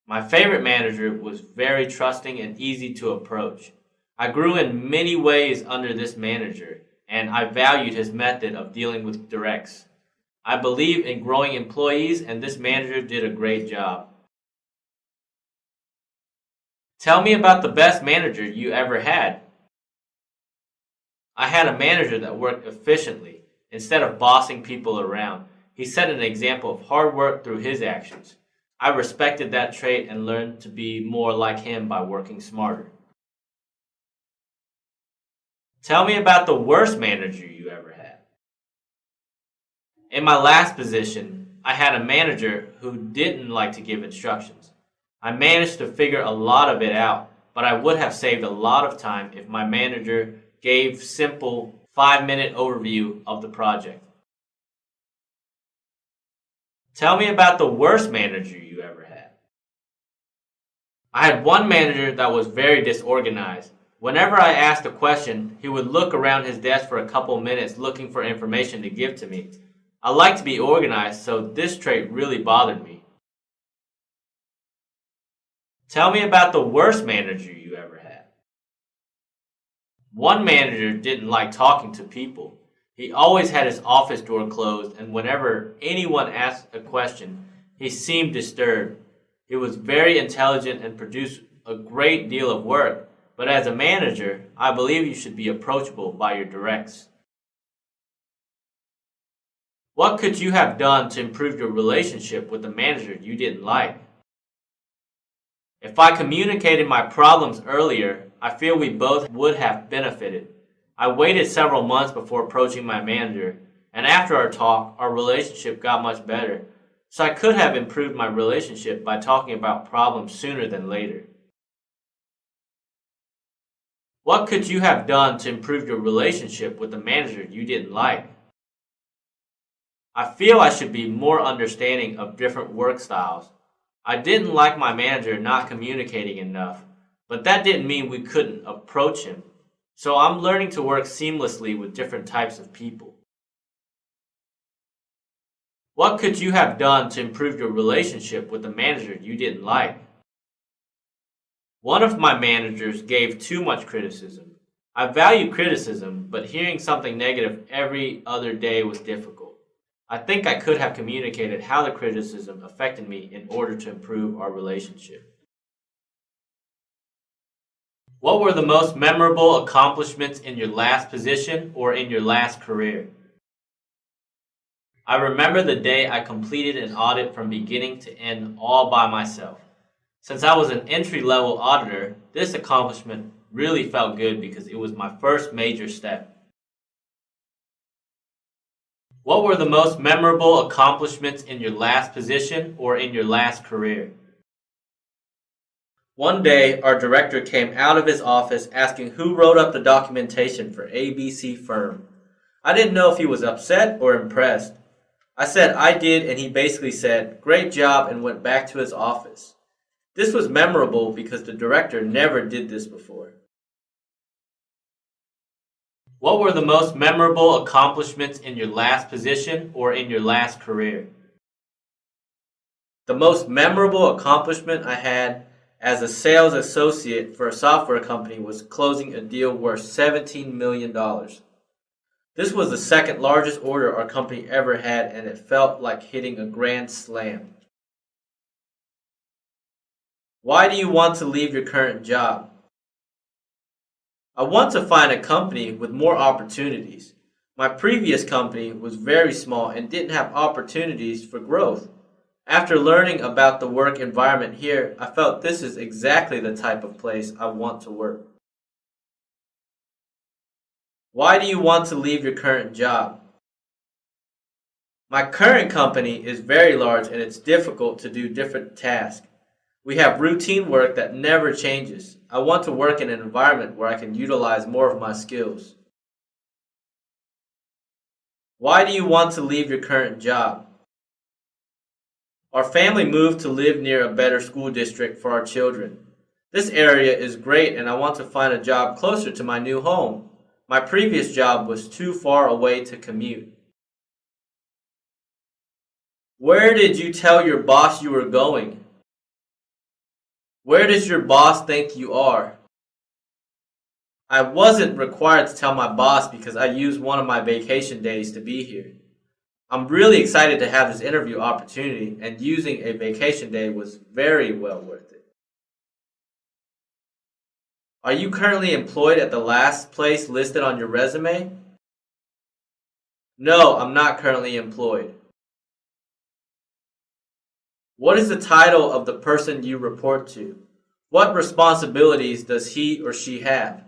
My favorite manager was very trusting and easy to approach. I grew in many ways under this manager, and I valued his method of dealing with directs. I believe in growing employees, and this manager did a great job. Tell me about the best manager you ever had. I had a manager that worked efficiently instead of bossing people around. He set an example of hard work through his actions. I respected that trait and learned to be more like him by working smarter. Tell me about the worst manager you ever had. In my last position, I had a manager who didn't like to give instructions. I managed to figure a lot of it out, but I would have saved a lot of time if my manager gave simple 5-minute overview of the project. Tell me about the worst manager you ever had. I had one manager that was very disorganized. Whenever I asked a question, he would look around his desk for a couple minutes looking for information to give to me. I like to be organized, so this trait really bothered me. Tell me about the worst manager you ever had. One manager didn't like talking to people. He always had his office door closed, and whenever anyone asked a question, he seemed disturbed. He was very intelligent and produced a great deal of work, but as a manager, I believe you should be approachable by your directs. What could you have done to improve your relationship with the manager you didn't like? If I communicated my problems earlier, I feel we both would have benefited. I waited several months before approaching my manager, and after our talk, our relationship got much better. So I could have improved my relationship by talking about problems sooner than later. What could you have done to improve your relationship with the manager you didn't like? I feel I should be more understanding of different work styles. I didn't like my manager not communicating enough, but that didn't mean we couldn't approach him. So I'm learning to work seamlessly with different types of people. What could you have done to improve your relationship with the manager you didn't like? One of my managers gave too much criticism. I value criticism, but hearing something negative every other day was difficult. I think I could have communicated how the criticism affected me in order to improve our relationship. What were the most memorable accomplishments in your last position or in your last career? I remember the day I completed an audit from beginning to end all by myself. Since I was an entry-level auditor, this accomplishment really felt good because it was my first major step. What were the most memorable accomplishments in your last position or in your last career? One day, our director came out of his office asking who wrote up the documentation for ABC firm. I didn't know if he was upset or impressed. I said I did, and he basically said, "Great job," and went back to his office. This was memorable because the director never did this before. What were the most memorable accomplishments in your last position or in your last career? The most memorable accomplishment I had as a sales associate for a software company was closing a deal worth $17 million. This was the second largest order our company ever had, and it felt like hitting a grand slam. Why do you want to leave your current job? I want to find a company with more opportunities. My previous company was very small and didn't have opportunities for growth. After learning about the work environment here, I felt this is exactly the type of place I want to work. Why do you want to leave your current job? My current company is very large and it's difficult to do different tasks. We have routine work that never changes. I want to work in an environment where I can utilize more of my skills. Why do you want to leave your current job? Our family moved to live near a better school district for our children. This area is great and I want to find a job closer to my new home. My previous job was too far away to commute. Where did you tell your boss you were going? Where does your boss think you are? I wasn't required to tell my boss because I used one of my vacation days to be here. I'm really excited to have this interview opportunity, and using a vacation day was very well worth it. Are you currently employed at the last place listed on your resume? No, I'm not currently employed. What is the title of the person you report to? What responsibilities does he or she have?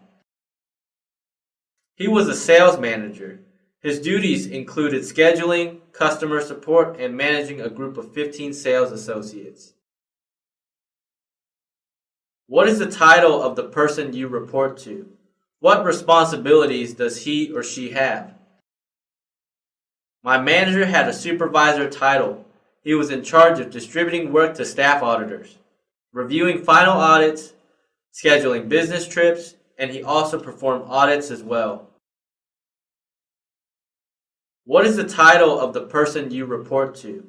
He was a sales manager. His duties included scheduling, customer support, and managing a group of 15 sales associates. What is the title of the person you report to? What responsibilities does he or she have? My manager had a supervisor title. He was in charge of distributing work to staff auditors, reviewing final audits, scheduling business trips, and he also performed audits as well. What is the title of the person you report to?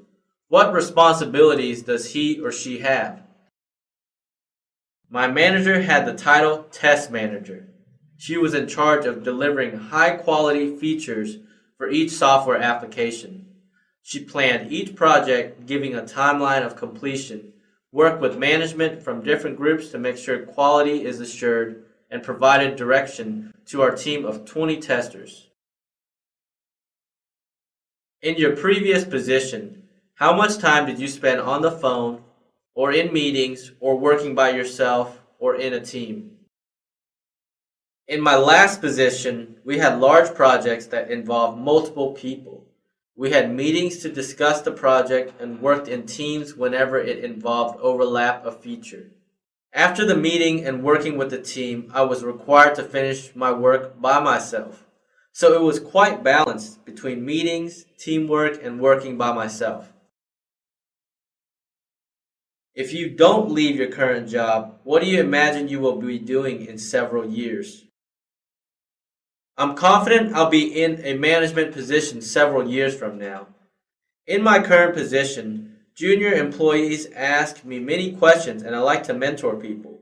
What responsibilities does he or she have? My manager had the title Test Manager. She was in charge of delivering high-quality features for each software application. She planned each project, giving a timeline of completion, worked with management from different groups to make sure quality is assured, and provided direction to our team of 20 testers. In your previous position, how much time did you spend on the phone, or in meetings, or working by yourself, or in a team? In my last position, we had large projects that involved multiple people. We had meetings to discuss the project and worked in teams whenever it involved overlap of feature. After the meeting and working with the team, I was required to finish my work by myself. So it was quite balanced between meetings, teamwork, and working by myself. If you don't leave your current job, what do you imagine you will be doing in several years? I'm confident I'll be in a management position several years from now. In my current position, junior employees ask me many questions and I like to mentor people.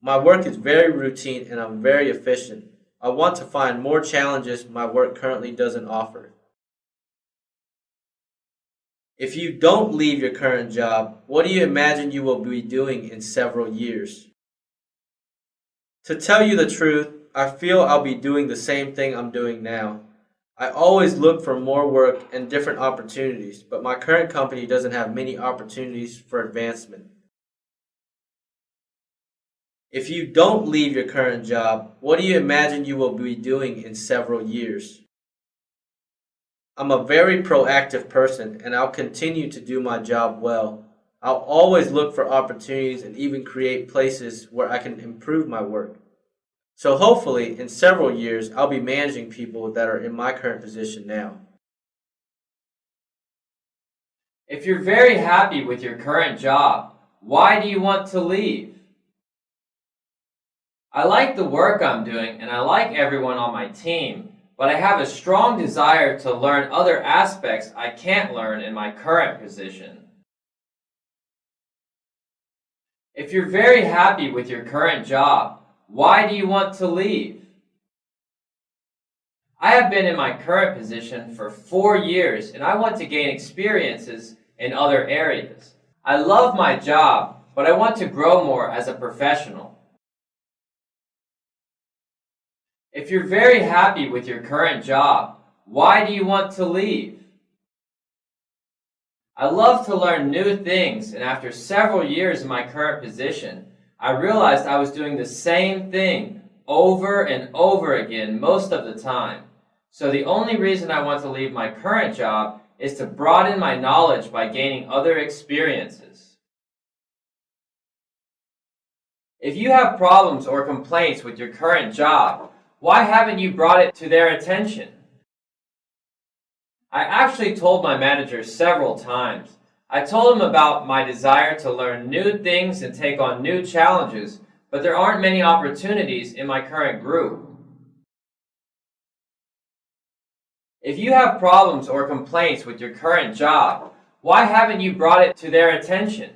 My work is very routine and I'm very efficient. I want to find more challenges my work currently doesn't offer. If you don't leave your current job, what do you imagine you will be doing in several years? To tell you the truth, I feel I'll be doing the same thing I'm doing now. I always look for more work and different opportunities, but my current company doesn't have many opportunities for advancement. If you don't leave your current job, what do you imagine you will be doing in several years? I'm a very proactive person and I'll continue to do my job well. I'll always look for opportunities and even create places where I can improve my work. So hopefully in several years I'll be managing people that are in my current position now. If you're very happy with your current job, why do you want to leave? I like the work I'm doing and I like everyone on my team, but I have a strong desire to learn other aspects I can't learn in my current position. If you're very happy with your current job, why do you want to leave? I have been in my current position for 4 years and I want to gain experiences in other areas. I love my job, but I want to grow more as a professional. If you're very happy with your current job, why do you want to leave? I love to learn new things, and after several years in my current position, I realized I was doing the same thing over and over again most of the time. So the only reason I want to leave my current job is to broaden my knowledge by gaining other experiences. If you have problems or complaints with your current job, why haven't you brought it to their attention? I actually told my manager several times. I told him about my desire to learn new things and take on new challenges, but there aren't many opportunities in my current group. If you have problems or complaints with your current job, why haven't you brought it to their attention?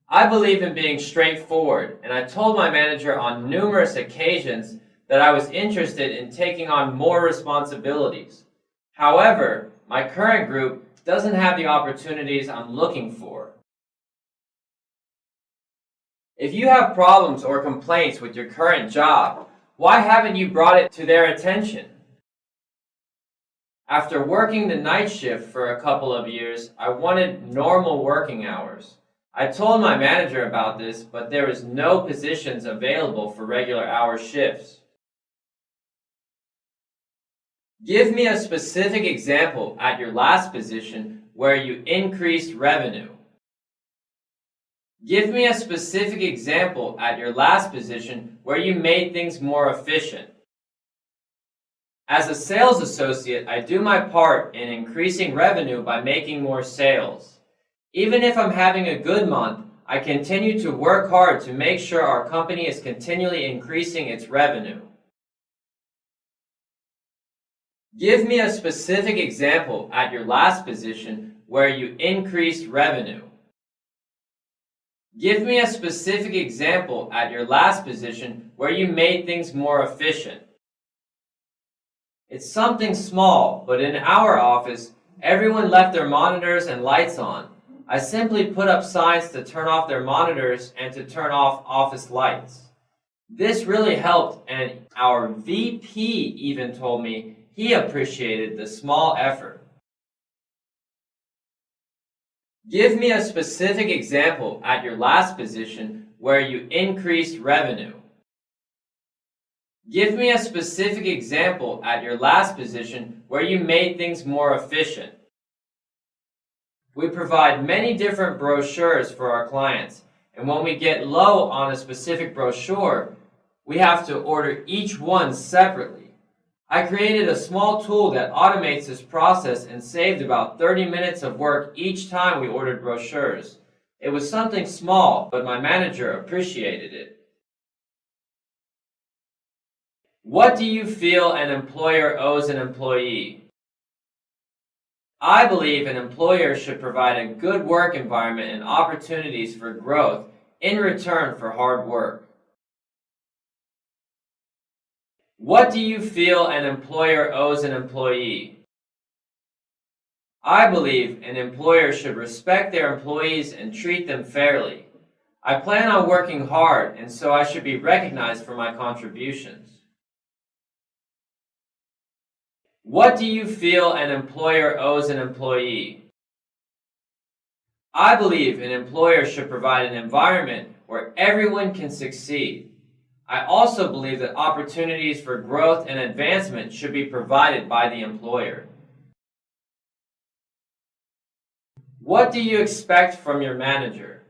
I believe in being straightforward, and I told my manager on numerous occasions that I was interested in taking on more responsibilities. However, my current group doesn't have the opportunities I'm looking for. If you have problems or complaints with your current job, why haven't you brought it to their attention? After working the night shift for a couple of years, I wanted normal working hours. I told my manager about this, but there was no positions available for regular hour shifts. Give me a specific example at your last position where you increased revenue. Give me a specific example at your last position where you made things more efficient. As a sales associate, I do my part in increasing revenue by making more sales. Even if I'm having a good month, I continue to work hard to make sure our company is continually increasing its revenue. Give me a specific example at your last position where you increased revenue. Give me a specific example at your last position where you made things more efficient. It's something small, but in our office, everyone left their monitors and lights on. I simply put up signs to turn off their monitors and to turn off office lights. This really helped, and our VP even told me he appreciated the small effort. Give me a specific example at your last position where you increased revenue. Give me a specific example at your last position where you made things more efficient. We provide many different brochures for our clients, and when we get low on a specific brochure, we have to order each one separately. I created a small tool that automates this process and saved about 30 minutes of work each time we ordered brochures. It was something small, but my manager appreciated it. What do you feel an employer owes an employee? I believe an employer should provide a good work environment and opportunities for growth in return for hard work. What do you feel an employer owes an employee? I believe an employer should respect their employees and treat them fairly. I plan on working hard, and so I should be recognized for my contributions. What do you feel an employer owes an employee? I believe an employer should provide an environment where everyone can succeed. I also believe that opportunities for growth and advancement should be provided by the employer. What do you expect from your manager?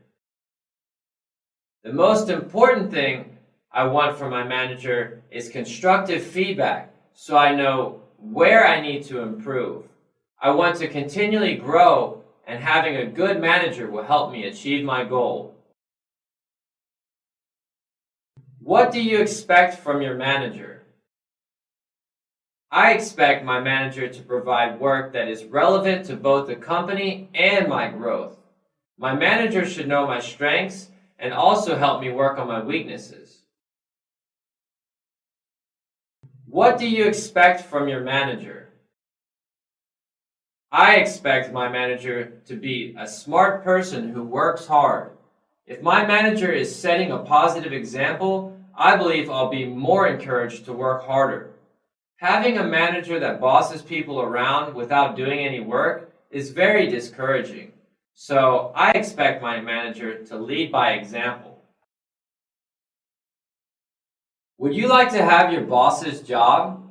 The most important thing I want from my manager is constructive feedback so I know where I need to improve. I want to continually grow, and having a good manager will help me achieve my goal. What do you expect from your manager? I expect my manager to provide work that is relevant to both the company and my growth. My manager should know my strengths and also help me work on my weaknesses. What do you expect from your manager? I expect my manager to be a smart person who works hard. If my manager is setting a positive example, I believe I'll be more encouraged to work harder. Having a manager that bosses people around without doing any work is very discouraging. So I expect my manager to lead by example. Would you like to have your boss's job?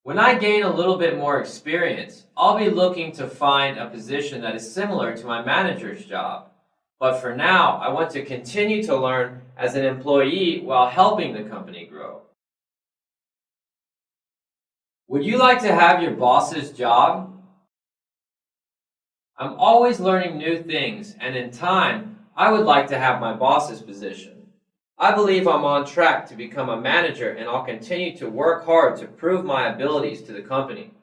When I gain a little bit more experience, I'll be looking to find a position that is similar to my manager's job. But for now, I want to continue to learn as an employee while helping the company grow. Would you like to have your boss's job? I'm always learning new things, and in time, I would like to have my boss's position. I believe I'm on track to become a manager, and I'll continue to work hard to prove my abilities to the company.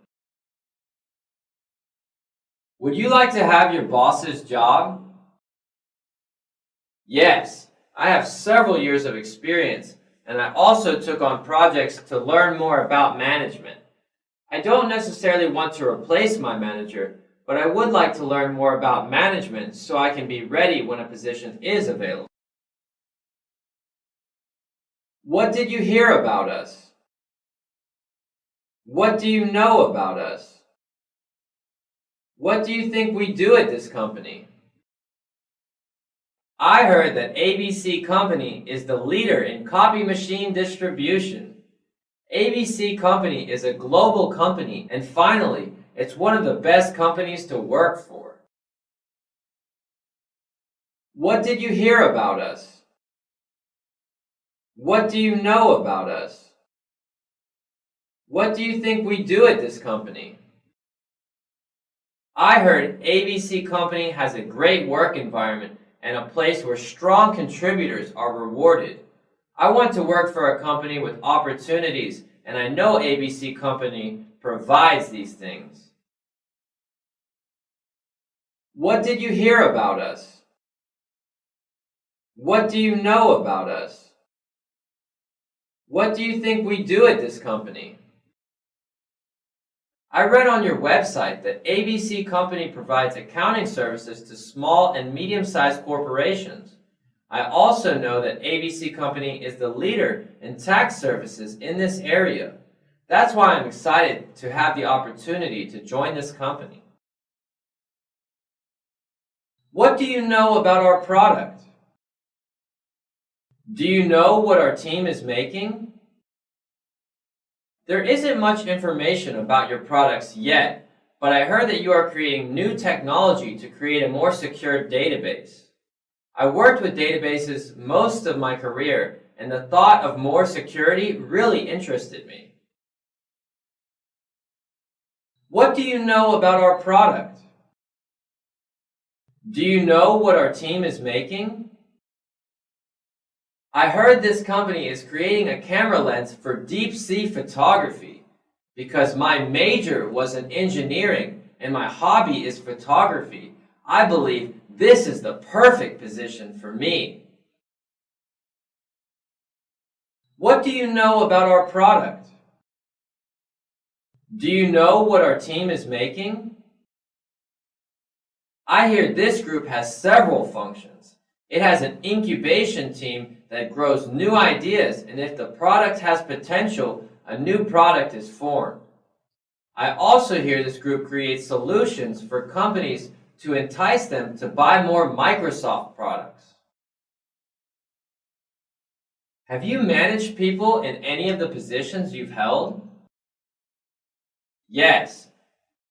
Would you like to have your boss's job? Yes, I have several years of experience, and I also took on projects to learn more about management. I don't necessarily want to replace my manager, but I would like to learn more about management so I can be ready when a position is available. What did you hear about us? What do you know about us? What do you think we do at this company? I heard that ABC Company is the leader in copy machine distribution. ABC Company is a global company, and finally, it's one of the best companies to work for. What did you hear about us? What do you know about us? What do you think we do at this company? I heard ABC Company has a great work environment and a place where strong contributors are rewarded. I want to work for a company with opportunities, and I know ABC Company provides these things. What did you hear about us? What do you know about us? What do you think we do at this company? I read on your website that ABC Company provides accounting services to small and medium-sized corporations. I also know that ABC Company is the leader in tax services in this area. That's why I'm excited to have the opportunity to join this company. What do you know about our product? Do you know what our team is making? There isn't much information about your products yet, but I heard that you are creating new technology to create a more secure database. I worked with databases most of my career, and the thought of more security really interested me. What do you know about our product? Do you know what our team is making? I heard this company is creating a camera lens for deep sea photography. Because my major was in engineering and my hobby is photography, I believe this is the perfect position for me. What do you know about our product? Do you know what our team is making? I hear this group has several functions. It has an incubation team that grows new ideas, and if the product has potential, a new product is formed. I also hear this group creates solutions for companies to entice them to buy more Microsoft products. Have you managed people in any of the positions you've held? Yes.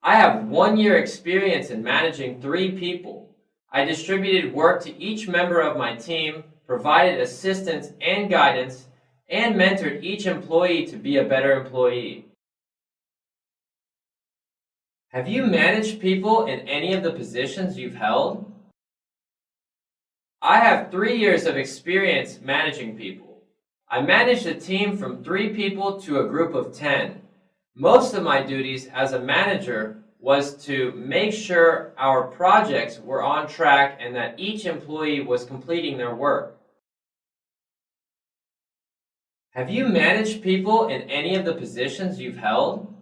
I have 1 year experience in managing 3 people. I distributed work to each member of my team, provided assistance and guidance, and mentored each employee to be a better employee. Have you managed people in any of the positions you've held? I have 3 years of experience managing people. I managed a team from 3 people to a group of 10. Most of my duties as a manager was to make sure our projects were on track and that each employee was completing their work. Have you managed people in any of the positions you've held?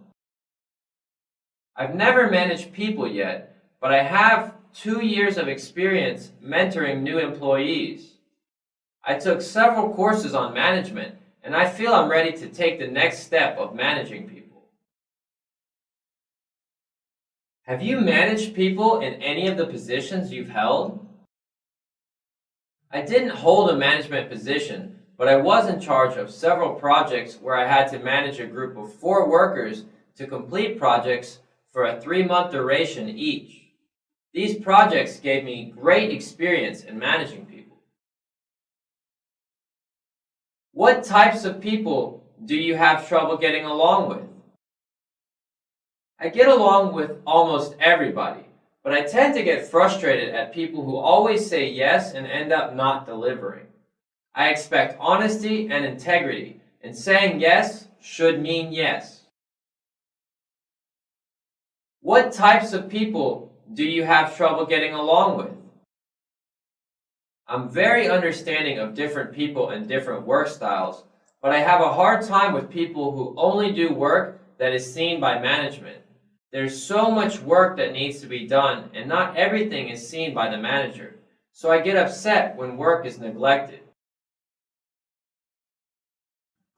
I've never managed people yet, but I have 2 years of experience mentoring new employees. I took several courses on management, and I feel I'm ready to take the next step of managing people. Have you managed people in any of the positions you've held? I didn't hold a management position, but I was in charge of several projects where I had to manage a group of 4 workers to complete projects for a 3-month duration each. These projects gave me great experience in managing people. What types of people do you have trouble getting along with? I get along with almost everybody, but I tend to get frustrated at people who always say yes and end up not delivering. I expect honesty and integrity, and saying yes should mean yes. What types of people do you have trouble getting along with? I'm very understanding of different people and different work styles, but I have a hard time with people who only do work that is seen by management. There's so much work that needs to be done, and not everything is seen by the manager, so I get upset when work is neglected.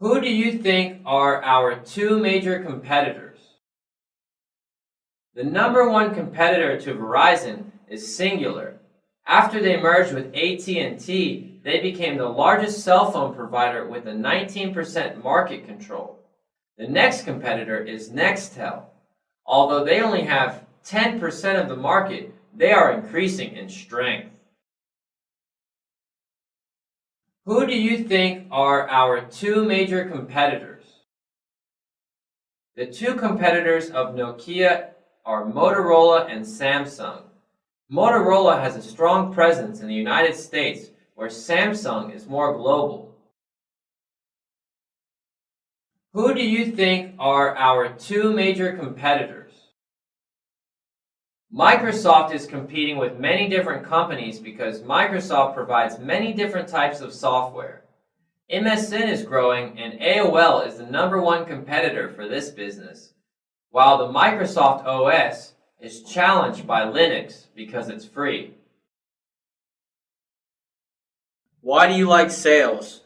Who do you think are our two major competitors? The number one competitor to Verizon is Singular. After they merged with AT&T, they became the largest cell phone provider with a 19% market control. The next competitor is Nextel. Although they only have 10% of the market, they are increasing in strength. Who do you think are our two major competitors? The two competitors of Nokia are Motorola and Samsung. Motorola has a strong presence in the United States, where Samsung is more global. Who do you think are our two major competitors? Microsoft is competing with many different companies because Microsoft provides many different types of software. MSN is growing and AOL is the number one competitor for this business, while the Microsoft OS is challenged by Linux because it's free. Why do you like sales?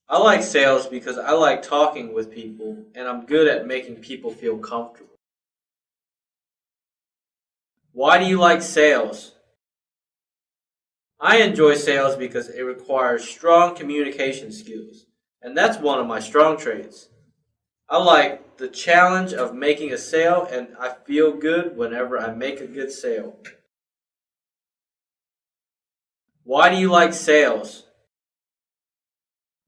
I like sales because I like talking with people and I'm good at making people feel comfortable. Why do you like sales? I enjoy sales because it requires strong communication skills, and that's one of my strong traits. I like the challenge of making a sale, and I feel good whenever I make a good sale. Why do you like sales?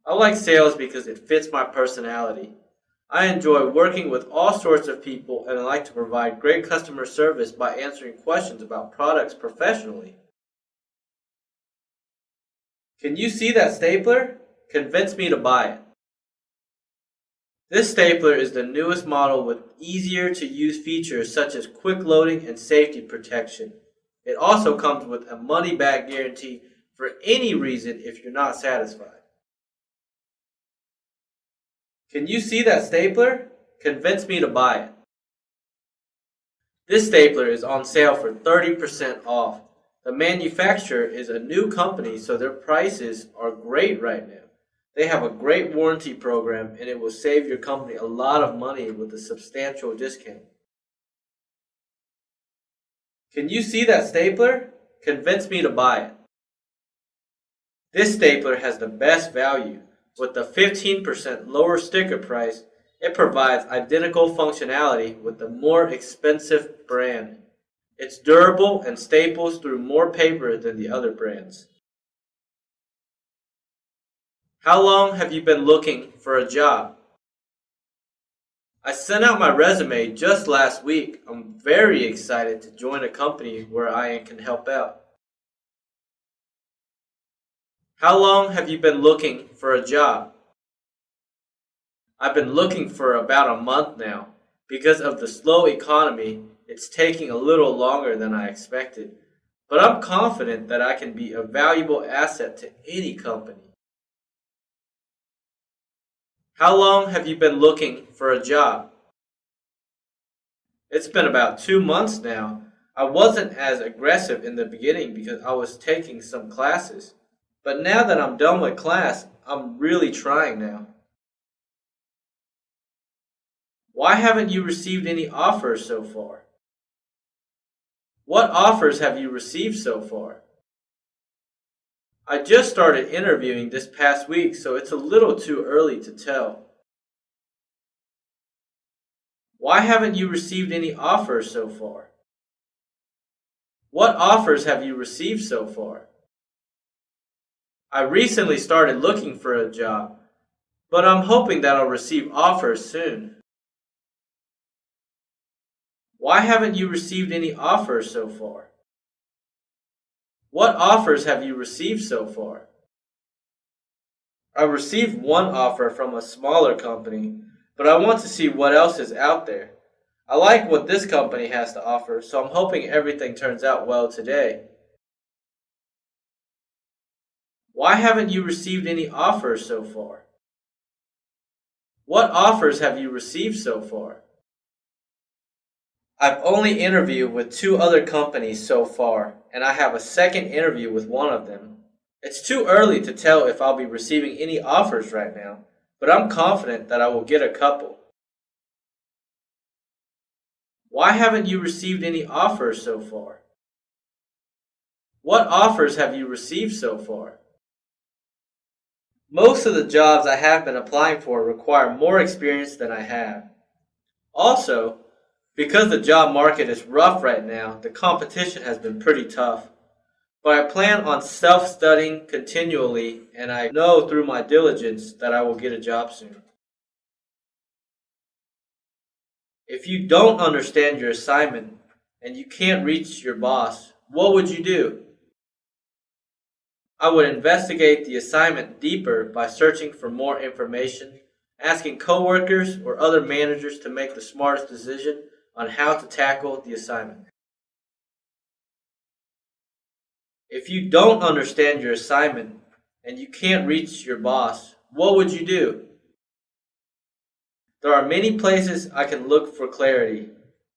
I like sales because it fits my personality. I enjoy working with all sorts of people and I like to provide great customer service by answering questions about products professionally. Can you see that stapler? Convince me to buy it. This stapler is the newest model with easier to use features such as quick loading and safety protection. It also comes with a money back guarantee for any reason if you're not satisfied. Can you see that stapler? Convince me to buy it. This stapler is on sale for 30% off. The manufacturer is a new company, so their prices are great right now. They have a great warranty program and it will save your company a lot of money with a substantial discount. Can you see that stapler? Convince me to buy it. This stapler has the best value. With the 15% lower sticker price, it provides identical functionality with the more expensive brand. It's durable and staples through more paper than the other brands. How long have you been looking for a job? I sent out my resume just last week. I'm very excited to join a company where I can help out. How long have you been looking for a job? I've been looking for about a month now. Because of the slow economy, it's taking a little longer than I expected. But I'm confident that I can be a valuable asset to any company. How long have you been looking for a job? It's been about 2 months now. I wasn't as aggressive in the beginning because I was taking some classes. But now that I'm done with class, I'm really trying now. Why haven't you received any offers so far? What offers have you received so far? I just started interviewing this past week, so it's a little too early to tell. Why haven't you received any offers so far? What offers have you received so far? I recently started looking for a job, but I'm hoping that I'll receive offers soon. Why haven't you received any offers so far? What offers have you received so far? I received one offer from a smaller company, but I want to see what else is out there. I like what this company has to offer, so I'm hoping everything turns out well today. Why haven't you received any offers so far? What offers have you received so far? I've only interviewed with 2 other companies so far, and I have a second interview with one of them. It's too early to tell if I'll be receiving any offers right now, but I'm confident that I will get a couple. Why haven't you received any offers so far? What offers have you received so far? Most of the jobs I have been applying for require more experience than I have. Also, because the job market is rough right now, the competition has been pretty tough. But I plan on self-studying continually, and I know through my diligence that I will get a job soon. If you don't understand your assignment and you can't reach your boss, what would you do? I would investigate the assignment deeper by searching for more information, asking coworkers or other managers to make the smartest decision on how to tackle the assignment. If you don't understand your assignment and you can't reach your boss, what would you do? There are many places I can look for clarity.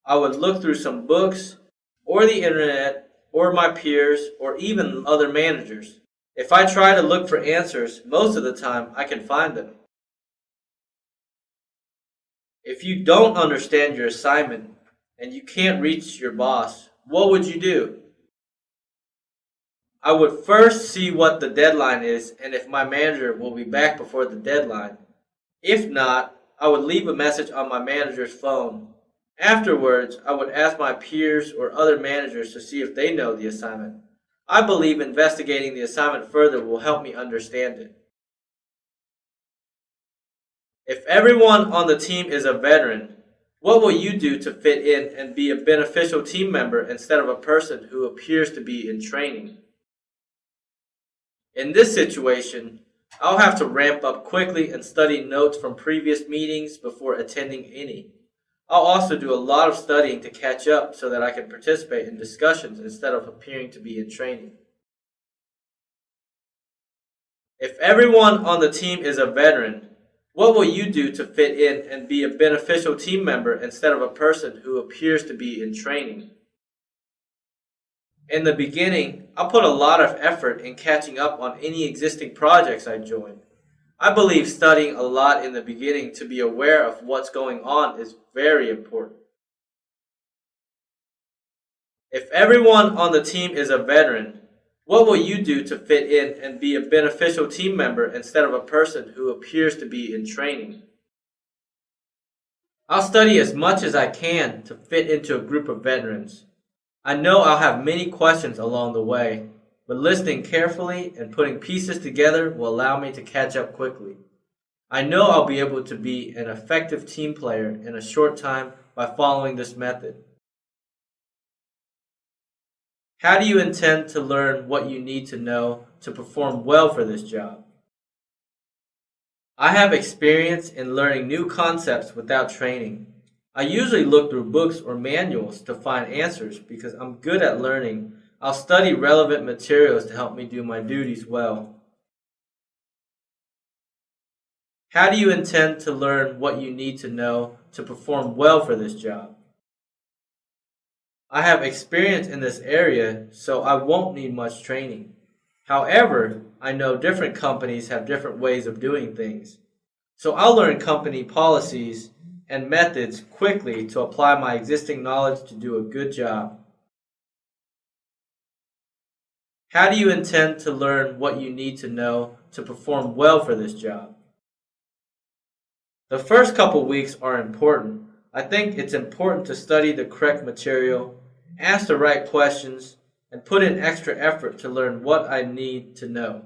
I would look through some books, or the internet, or my peers, or even other managers. If I try to look for answers, most of the time I can find them. If you don't understand your assignment and you can't reach your boss, what would you do? I would first see what the deadline is and if my manager will be back before the deadline. If not, I would leave a message on my manager's phone. Afterwards, I would ask my peers or other managers to see if they know the assignment. I believe investigating the assignment further will help me understand it. If everyone on the team is a veteran, what will you do to fit in and be a beneficial team member instead of a person who appears to be in training? In this situation, I'll have to ramp up quickly and study notes from previous meetings before attending any. I'll also do a lot of studying to catch up so that I can participate in discussions instead of appearing to be in training. If everyone on the team is a veteran, what will you do to fit in and be a beneficial team member instead of a person who appears to be in training? In the beginning, I'll put a lot of effort in catching up on any existing projects I join. I believe studying a lot in the beginning to be aware of what's going on is very important. If everyone on the team is a veteran, what will you do to fit in and be a beneficial team member instead of a person who appears to be in training? I'll study as much as I can to fit into a group of veterans. I know I'll have many questions along the way, but listening carefully and putting pieces together will allow me to catch up quickly. I know I'll be able to be an effective team player in a short time by following this method. How do you intend to learn what you need to know to perform well for this job? I have experience in learning new concepts without training. I usually look through books or manuals to find answers because I'm good at learning. I'll study relevant materials to help me do my duties well. How do you intend to learn what you need to know to perform well for this job? I have experience in this area, so I won't need much training. However, I know different companies have different ways of doing things. So I'll learn company policies and methods quickly to apply my existing knowledge to do a good job. How do you intend to learn what you need to know to perform well for this job? The first couple weeks are important. I think it's important to study the correct material, ask the right questions, and put in extra effort to learn what I need to know.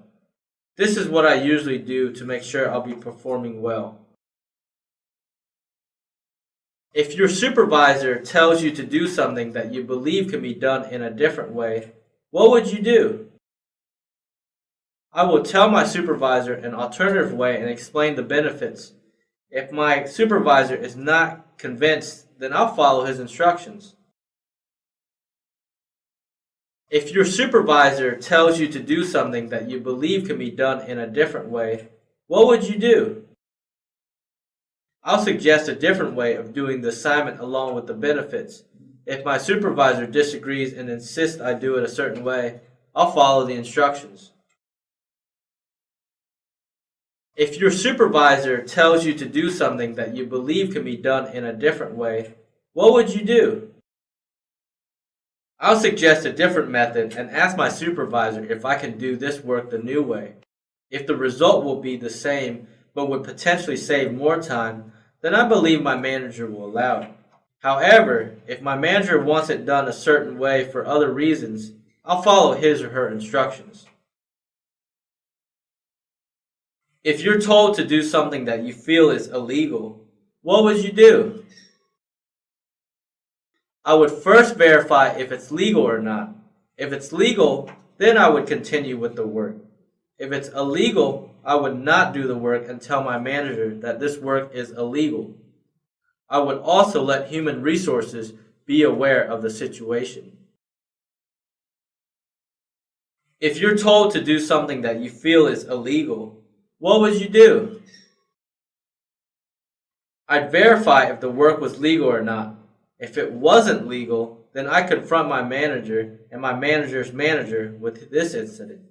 This is what I usually do to make sure I'll be performing well. If your supervisor tells you to do something that you believe can be done in a different way, what would you do? I will tell my supervisor an alternative way and explain the benefits. If my supervisor is not convinced, then I'll follow his instructions. If your supervisor tells you to do something that you believe can be done in a different way, what would you do? I'll suggest a different way of doing the assignment along with the benefits. If my supervisor disagrees and insists I do it a certain way, I'll follow the instructions. If your supervisor tells you to do something that you believe can be done in a different way, what would you do? I'll suggest a different method and ask my supervisor if I can do this work the new way. If the result will be the same but would potentially save more time, then I believe my manager will allow it. However, if my manager wants it done a certain way for other reasons, I'll follow his or her instructions. If you're told to do something that you feel is illegal, what would you do? I would first verify if it's legal or not. If it's legal, then I would continue with the work. If it's illegal, I would not do the work and tell my manager that this work is illegal. I would also let human resources be aware of the situation. If you're told to do something that you feel is illegal, what would you do? I'd verify if the work was legal or not. If it wasn't legal, then I confront my manager and my manager's manager with this incident.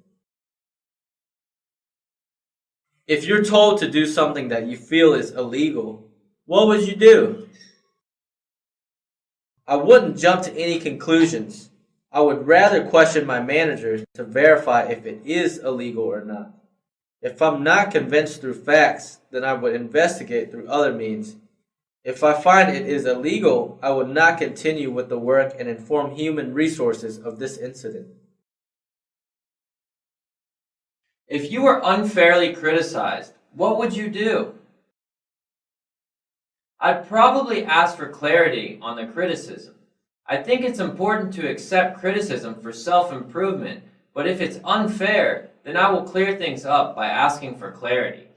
If you're told to do something that you feel is illegal, what would you do? I wouldn't jump to any conclusions. I would rather question my manager to verify if it is illegal or not. If I'm not convinced through facts, then I would investigate through other means. If I find it is illegal, I would not continue with the work and inform human resources of this incident. If you were unfairly criticized, what would you do? I'd probably ask for clarity on the criticism. I think it's important to accept criticism for self-improvement, but if it's unfair, then I will clear things up by asking for clarity.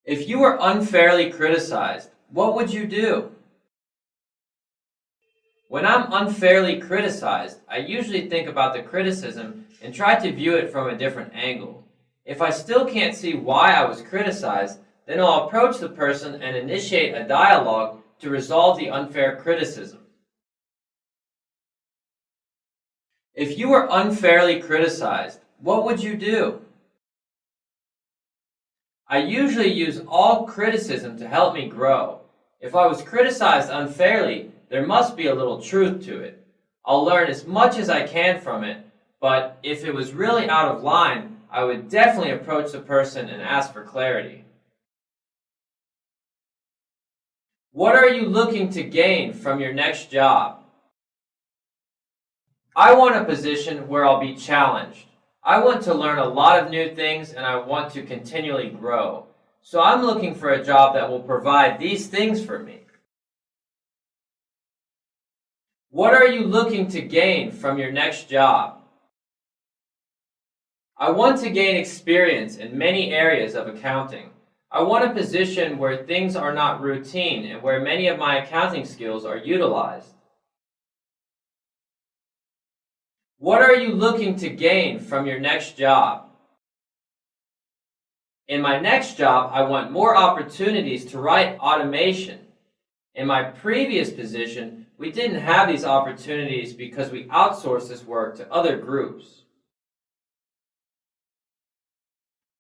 If you were unfairly criticized, what would you do? When I'm unfairly criticized, I usually think about the criticism and try to view it from a different angle. If I still can't see why I was criticized, then I'll approach the person and initiate a dialogue to resolve the unfair criticism. If you were unfairly criticized, what would you do? I usually use all criticism to help me grow. If I was criticized unfairly, there must be a little truth to it. I'll learn as much as I can from it, but if it was really out of line, I would definitely approach the person and ask for clarity. What are you looking to gain from your next job? I want a position where I'll be challenged. I want to learn a lot of new things and I want to continually grow. So I'm looking for a job that will provide these things for me. What are you looking to gain from your next job? I want to gain experience in many areas of accounting. I want a position where things are not routine and where many of my accounting skills are utilized. What are you looking to gain from your next job? In my next job, I want more opportunities to write automation. In my previous position, we didn't have these opportunities because we outsourced this work to other groups.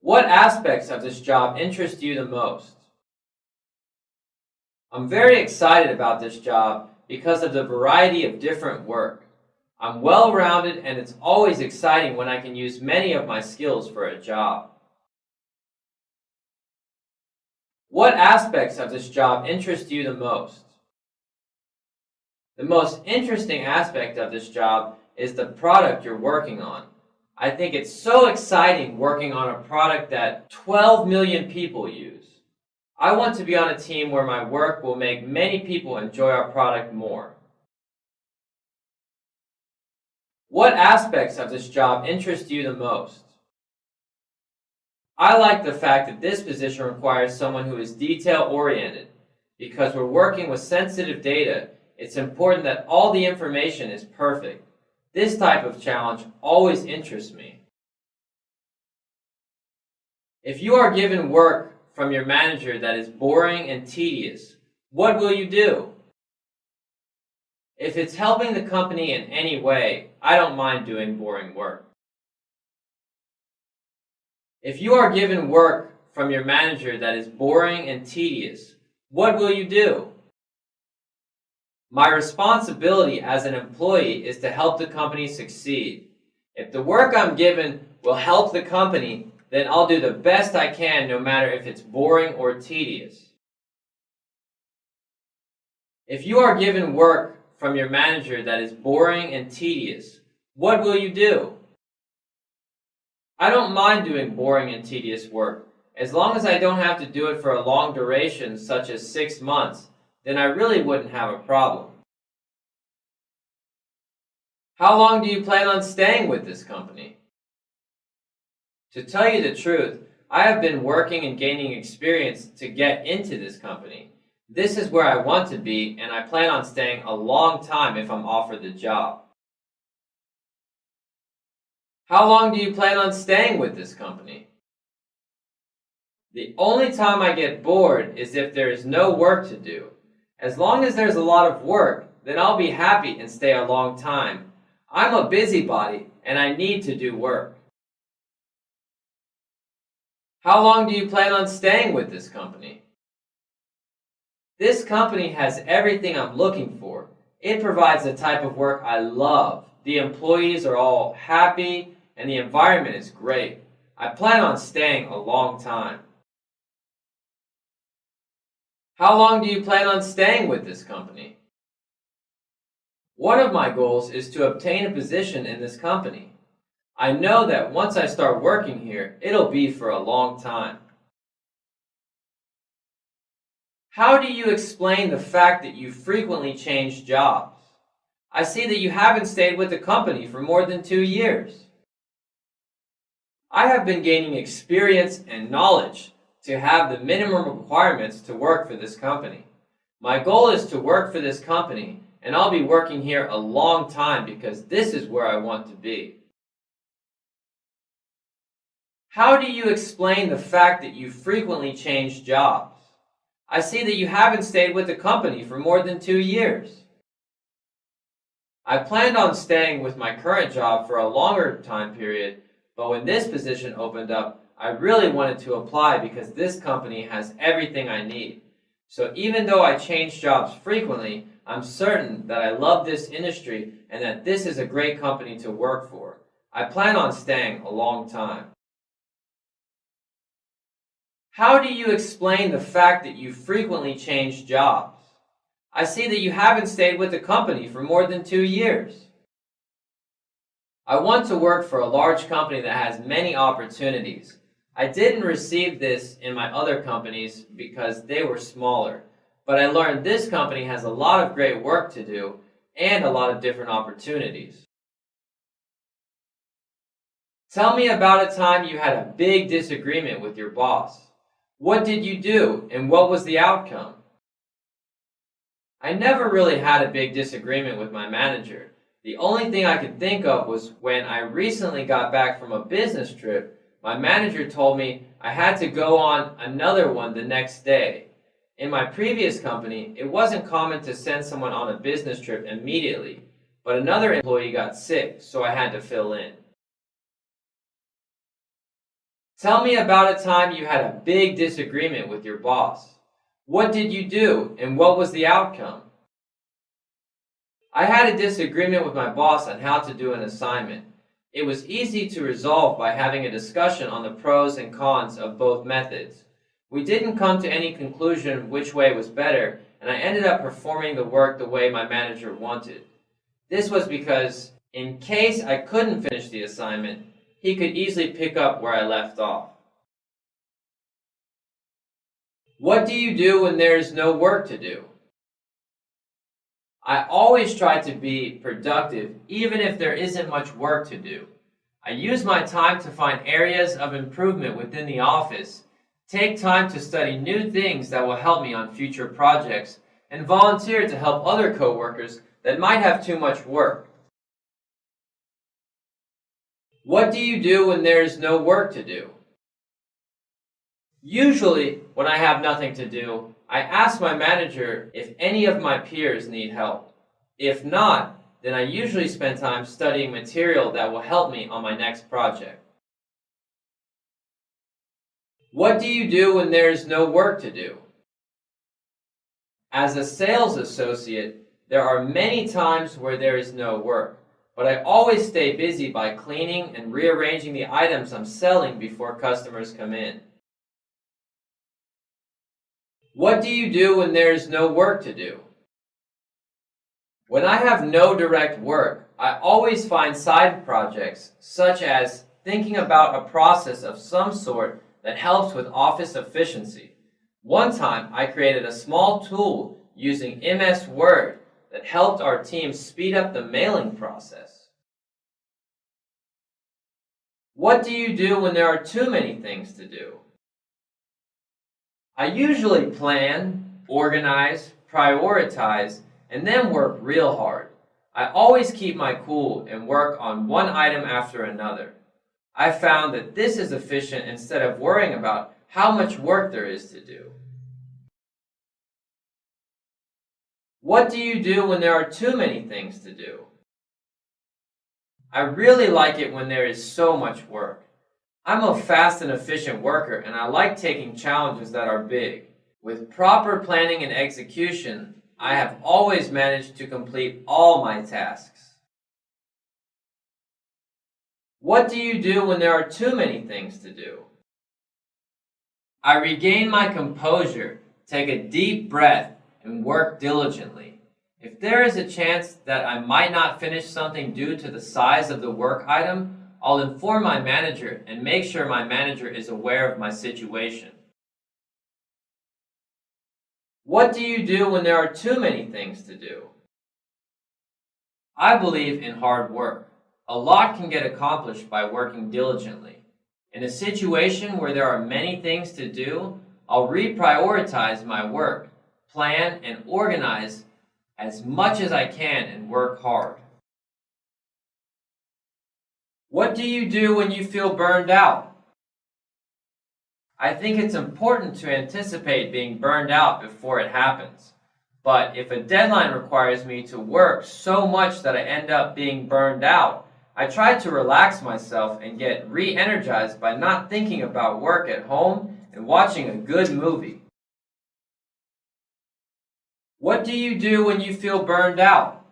What aspects of this job interest you the most? I'm very excited about this job because of the variety of different work. I'm well-rounded and it's always exciting when I can use many of my skills for a job. What aspects of this job interest you the most? The most interesting aspect of this job is the product you're working on. I think it's so exciting working on a product that 12 million people use. I want to be on a team where my work will make many people enjoy our product more. What aspects of this job interest you the most? I like the fact that this position requires someone who is detail-oriented. Because we're working with sensitive data, it's important that all the information is perfect. This type of challenge always interests me. If you are given work from your manager that is boring and tedious, what will you do? If it's helping the company in any way, I don't mind doing boring work. If you are given work from your manager that is boring and tedious, what will you do? My responsibility as an employee is to help the company succeed. If the work I'm given will help the company, then I'll do the best I can no matter if it's boring or tedious. If you are given work from your manager that is boring and tedious, what will you do? I don't mind doing boring and tedious work. As long as I don't have to do it for a long duration, such as 6 months, then I really wouldn't have a problem. How long do you plan on staying with this company? To tell you the truth, I have been working and gaining experience to get into this company. This is where I want to be, and I plan on staying a long time if I'm offered the job. How long do you plan on staying with this company? The only time I get bored is if there is no work to do. As long as there's a lot of work, then I'll be happy and stay a long time. I'm a busybody, and I need to do work. How long do you plan on staying with this company? This company has everything I'm looking for. It provides the type of work I love. The employees are all happy, and the environment is great. I plan on staying a long time. How long do you plan on staying with this company? One of my goals is to obtain a position in this company. I know that once I start working here, it'll be for a long time. How do you explain the fact that you frequently change jobs? I see that you haven't stayed with the company for more than 2 years. I have been gaining experience and knowledge to have the minimum requirements to work for this company. My goal is to work for this company, and I'll be working here a long time because this is where I want to be. How do you explain the fact that you frequently change jobs? I see that you haven't stayed with the company for more than 2 years. I planned on staying with my current job for a longer time period, but when this position opened up, I really wanted to apply because this company has everything I need. So even though I change jobs frequently, I'm certain that I love this industry and that this is a great company to work for. I plan on staying a long time. How do you explain the fact that you frequently change jobs? I see that you haven't stayed with the company for more than 2 years. I want to work for a large company that has many opportunities. I didn't receive this in my other companies because they were smaller, but I learned this company has a lot of great work to do and a lot of different opportunities. Tell me about a time you had a big disagreement with your boss. What did you do and what was the outcome? I never really had a big disagreement with my manager. The only thing I could think of was when I recently got back from a business trip. My manager told me I had to go on another one the next day. In my previous company, it wasn't common to send someone on a business trip immediately, but another employee got sick, so I had to fill in. Tell me about a time you had a big disagreement with your boss. What did you do and what was the outcome? I had a disagreement with my boss on how to do an assignment. It was easy to resolve by having a discussion on the pros and cons of both methods. We didn't come to any conclusion which way was better, and I ended up performing the work the way my manager wanted. This was because, in case I couldn't finish the assignment, he could easily pick up where I left off. What do you do when there is no work to do? I always try to be productive even if there isn't much work to do. I use my time to find areas of improvement within the office, take time to study new things that will help me on future projects, and volunteer to help other coworkers that might have too much work. What do you do when there is no work to do? Usually, when I have nothing to do, I ask my manager if any of my peers need help. If not, then I usually spend time studying material that will help me on my next project. What do you do when there is no work to do? As a sales associate, there are many times where there is no work, but I always stay busy by cleaning and rearranging the items I'm selling before customers come in. What do you do when there is no work to do? When I have no direct work, I always find side projects, such as thinking about a process of some sort that helps with office efficiency. One time, I created a small tool using MS Word that helped our team speed up the mailing process. What do you do when there are too many things to do? I usually plan, organize, prioritize, and then work real hard. I always keep my cool and work on one item after another. I found that this is efficient instead of worrying about how much work there is to do. What do you do when there are too many things to do? I really like it when there is so much work. I'm a fast and efficient worker, and I like taking challenges that are big. With proper planning and execution, I have always managed to complete all my tasks. What do you do when there are too many things to do? I regain my composure, take a deep breath, and work diligently. If there is a chance that I might not finish something due to the size of the work item, I'll inform my manager and make sure my manager is aware of my situation. What do you do when there are too many things to do? I believe in hard work. A lot can get accomplished by working diligently. In a situation where there are many things to do, I'll reprioritize my work, plan and organize as much as I can and work hard. What do you do when you feel burned out? I think it's important to anticipate being burned out before it happens. But if a deadline requires me to work so much that I end up being burned out, I try to relax myself and get re-energized by not thinking about work at home and watching a good movie. What do you do when you feel burned out?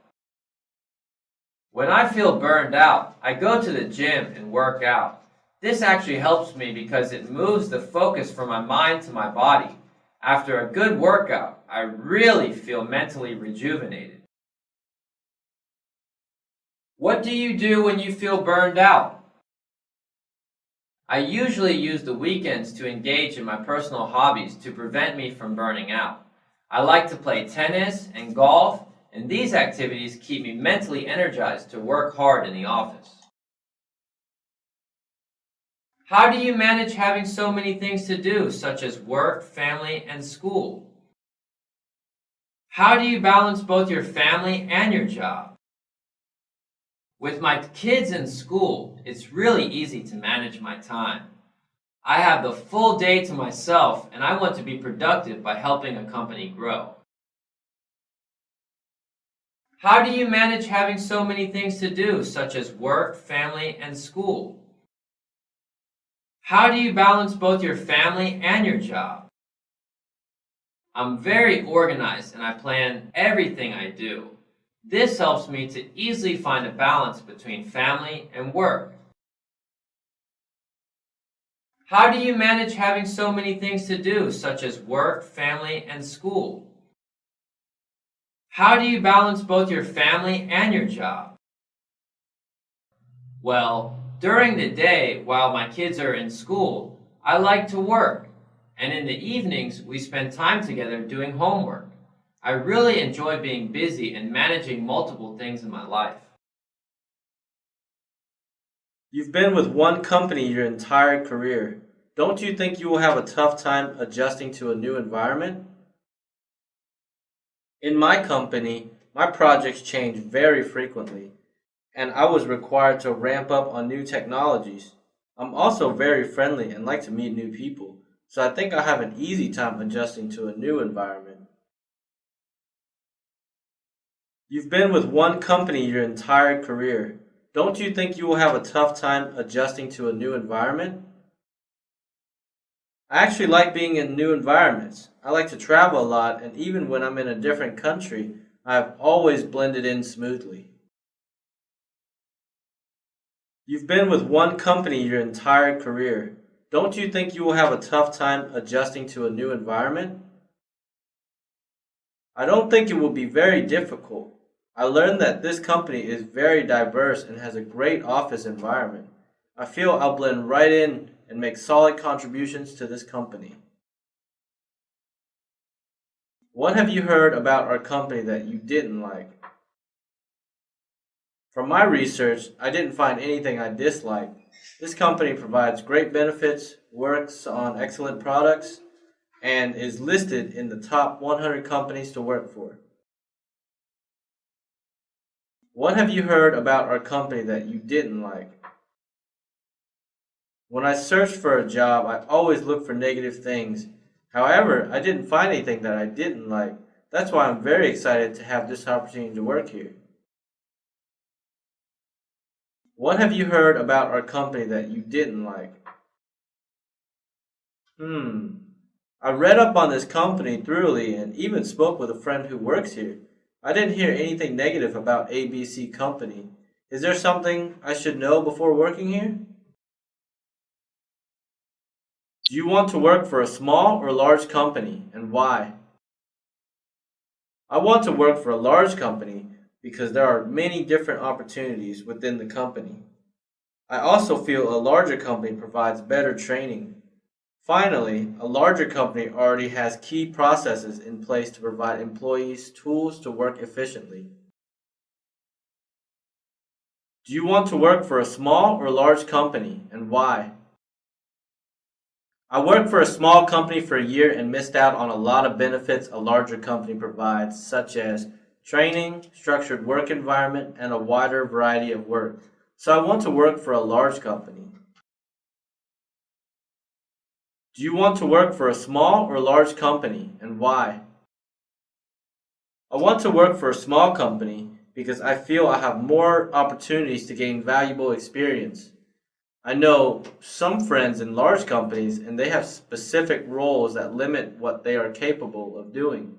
When I feel burned out, I go to the gym and work out. This actually helps me because it moves the focus from my mind to my body. After a good workout, I really feel mentally rejuvenated. What do you do when you feel burned out? I usually use the weekends to engage in my personal hobbies to prevent me from burning out. I like to play tennis and golf, and these activities keep me mentally energized to work hard in the office. How do you manage having so many things to do, such as work, family, and school? How do you balance both your family and your job? With my kids in school, it's really easy to manage my time. I have the full day to myself, and I want to be productive by helping a company grow. How do you manage having so many things to do, such as work, family, and school? How do you balance both your family and your job? I'm very organized and I plan everything I do. This helps me to easily find a balance between family and work. How do you manage having so many things to do, such as work, family, and school? How do you balance both your family and your job? Well, during the day while my kids are in school, I like to work. and in the evenings, we spend time together doing homework. I really enjoy being busy and managing multiple things in my life. You've been with one company your entire career. Don't you think you will have a tough time adjusting to a new environment? In my company, my projects change very frequently, and I was required to ramp up on new technologies. I'm also very friendly and like to meet new people, so I think I have an easy time adjusting to a new environment. You've been with one company your entire career. Don't you think you will have a tough time adjusting to a new environment? I actually like being in new environments. I like to travel a lot, and even when I'm in a different country, I have always blended in smoothly. You've been with one company your entire career. Don't you think you will have a tough time adjusting to a new environment? I don't think it will be very difficult. I learned that this company is very diverse and has a great office environment. I feel I'll blend right in and make solid contributions to this company. What have you heard about our company that you didn't like? From my research, I didn't find anything I disliked. This company provides great benefits, works on excellent products, and is listed in the top 100 companies to work for. What have you heard about our company that you didn't like? When I searched for a job, I always look for negative things. However, I didn't find anything that I didn't like. That's why I'm very excited to have this opportunity to work here. What have you heard about our company that you didn't like? I read up on this company thoroughly and even spoke with a friend who works here. I didn't hear anything negative about ABC Company. Is there something I should know before working here? Do you want to work for a small or large company, and why? I want to work for a large company because there are many different opportunities within the company. I also feel a larger company provides better training. Finally, a larger company already has key processes in place to provide employees tools to work efficiently. Do you want to work for a small or large company, and why? I worked for a small company for a year and missed out on a lot of benefits a larger company provides, such as training, structured work environment, and a wider variety of work. So I want to work for a large company. Do you want to work for a small or large company, and why? I want to work for a small company because I feel I have more opportunities to gain valuable experience. I know some friends in large companies and they have specific roles that limit what they are capable of doing.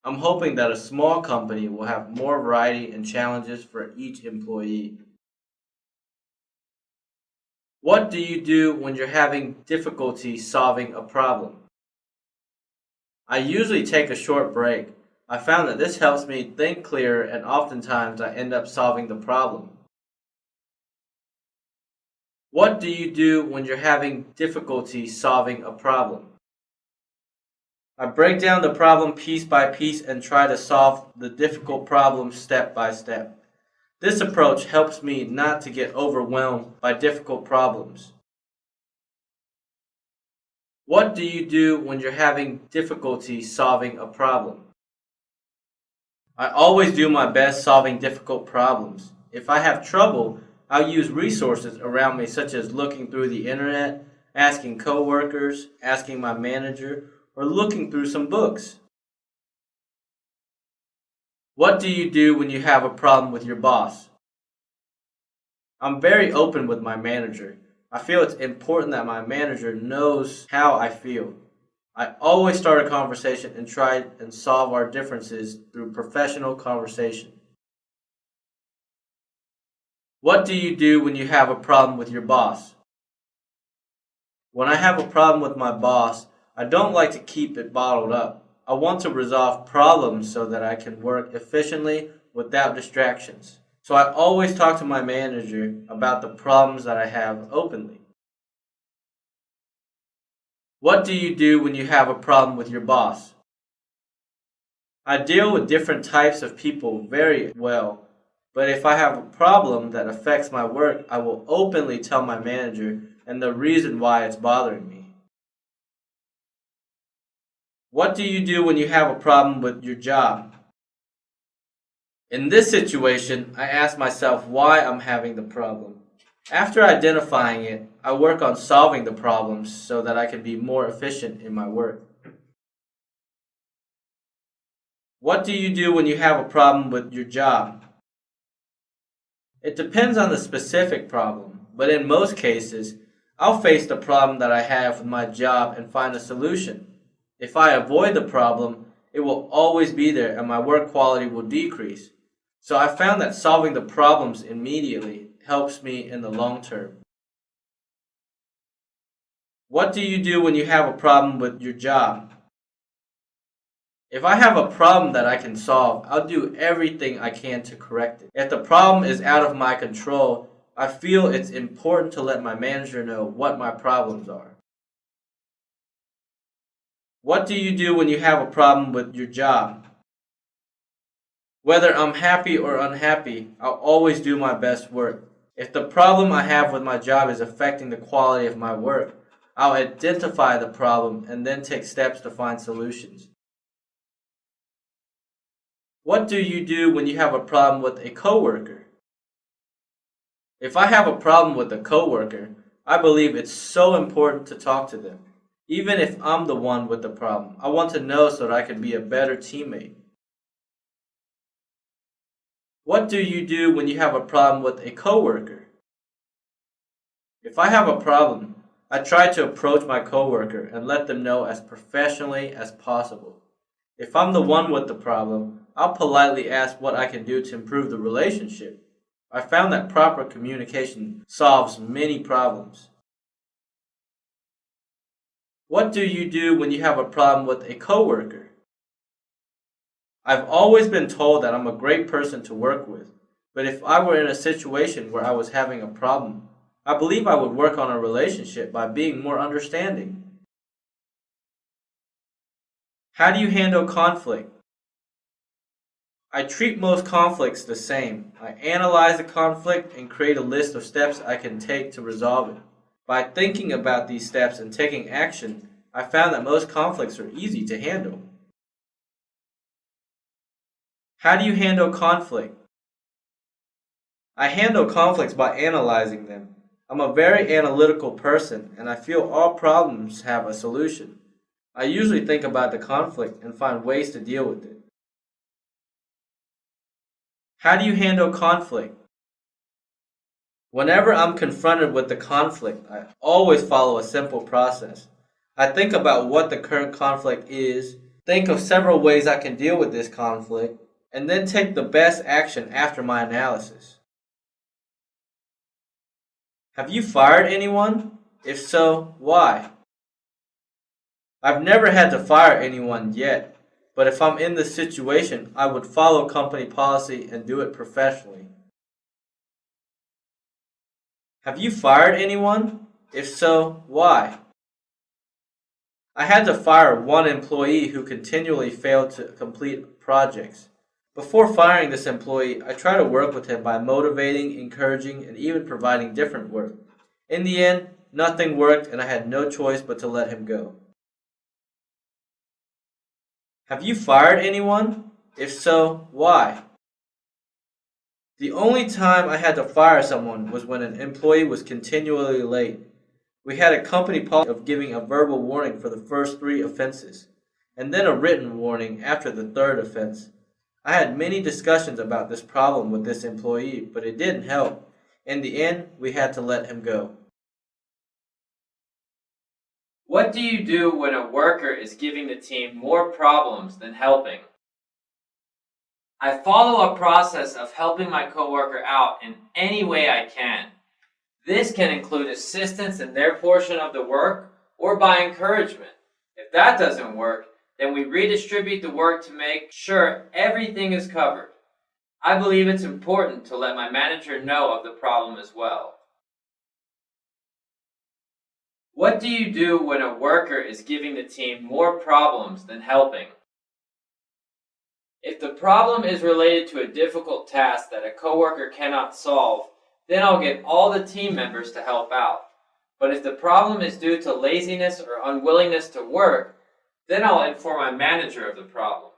I'm hoping that a small company will have more variety and challenges for each employee. What do you do when you're having difficulty solving a problem? I usually take a short break. I found that this helps me think clearer and oftentimes I end up solving the problem. What do you do when you're having difficulty solving a problem? I break down the problem piece by piece and try to solve the difficult problem step by step. This approach helps me not to get overwhelmed by difficult problems. What do you do when you're having difficulty solving a problem? I always do my best solving difficult problems. If I have trouble, I'll use resources around me such as looking through the internet, asking coworkers, asking my manager, or looking through some books. What do you do when you have a problem with your boss? I'm very open with my manager. I feel it's important that my manager knows how I feel. I always start a conversation and try and solve our differences through professional conversation. What do you do when you have a problem with your boss? When I have a problem with my boss, I don't like to keep it bottled up. I want to resolve problems so that I can work efficiently without distractions. So I always talk to my manager about the problems that I have openly. What do you do when you have a problem with your boss? I deal with different types of people very well, but if I have a problem that affects my work, I will openly tell my manager and the reason why it's bothering me. What do you do when you have a problem with your job? In this situation, I ask myself why I'm having the problem. After identifying it, I work on solving the problems so that I can be more efficient in my work. What do you do when you have a problem with your job? It depends on the specific problem, but in most cases, I'll face the problem that I have with my job and find a solution. If I avoid the problem, it will always be there and my work quality will decrease. So I found that solving the problems immediately helps me in the long term. What do you do when you have a problem with your job? If I have a problem that I can solve, I'll do everything I can to correct it. If the problem is out of my control, I feel it's important to let my manager know what my problems are. What do you do when you have a problem with your job? Whether I'm happy or unhappy, I'll always do my best work. If the problem I have with my job is affecting the quality of my work, I'll identify the problem and then take steps to find solutions. What do you do when you have a problem with a coworker? If I have a problem with a coworker, I believe it's so important to talk to them. Even if I'm the one with the problem, I want to know so that I can be a better teammate. What do you do when you have a problem with a coworker? If I have a problem, I try to approach my coworker and let them know as professionally as possible. If I'm the one with the problem, I'll politely ask what I can do to improve the relationship. I found that proper communication solves many problems. What do you do when you have a problem with a coworker? I've always been told that I'm a great person to work with, but if I were in a situation where I was having a problem, I believe I would work on a relationship by being more understanding. How do you handle conflict? I treat most conflicts the same. I analyze the conflict and create a list of steps I can take to resolve it. By thinking about these steps and taking action, I found that most conflicts are easy to handle. How do you handle conflict? I handle conflicts by analyzing them. I'm a very analytical person and I feel all problems have a solution. I usually think about the conflict and find ways to deal with it. How do you handle conflict? Whenever I'm confronted with the conflict, I always follow a simple process. I think about what the current conflict is, think of several ways I can deal with this conflict, and then take the best action after my analysis. Have you fired anyone? If so, why? I've never had to fire anyone yet, but if I'm in this situation, I would follow company policy and do it professionally. Have you fired anyone? If so, why? I had to fire one employee who continually failed to complete projects. Before firing this employee, I tried to work with him by motivating, encouraging, and even providing different work. In the end, nothing worked and I had no choice but to let him go. Have you fired anyone? If so, why? The only time I had to fire someone was when an employee was continually late. We had a company policy of giving a verbal warning for the first 3 offenses, and then a written warning after the 3rd offense. I had many discussions about this problem with this employee, but it didn't help. In the end, we had to let him go. What do you do when a worker is giving the team more problems than helping? I follow a process of helping my coworker out in any way I can. This can include assistance in their portion of the work or by encouragement. If that doesn't work, then we redistribute the work to make sure everything is covered. I believe it's important to let my manager know of the problem as well. What do you do when a worker is giving the team more problems than helping? If the problem is related to a difficult task that a coworker cannot solve, then I'll get all the team members to help out. But if the problem is due to laziness or unwillingness to work, then I'll inform my manager of the problem.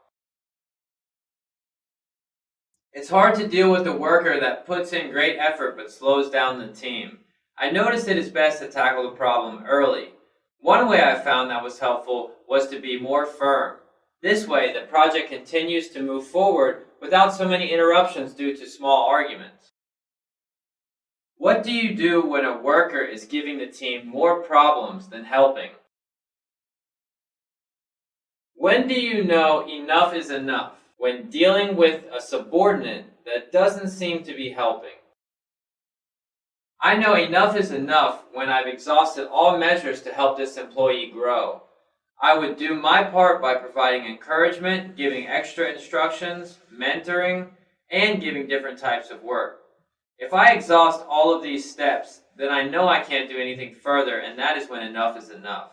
It's hard to deal with a worker that puts in great effort but slows down the team. I noticed it is best to tackle the problem early. One way I found that was helpful was to be more firm. This way, the project continues to move forward without so many interruptions due to small arguments. What do you do when a worker is giving the team more problems than helping? When do you know enough is enough when dealing with a subordinate that doesn't seem to be helping? I know enough is enough when I've exhausted all measures to help this employee grow. I would do my part by providing encouragement, giving extra instructions, mentoring, and giving different types of work. If I exhaust all of these steps, then I know I can't do anything further, and that is when enough is enough.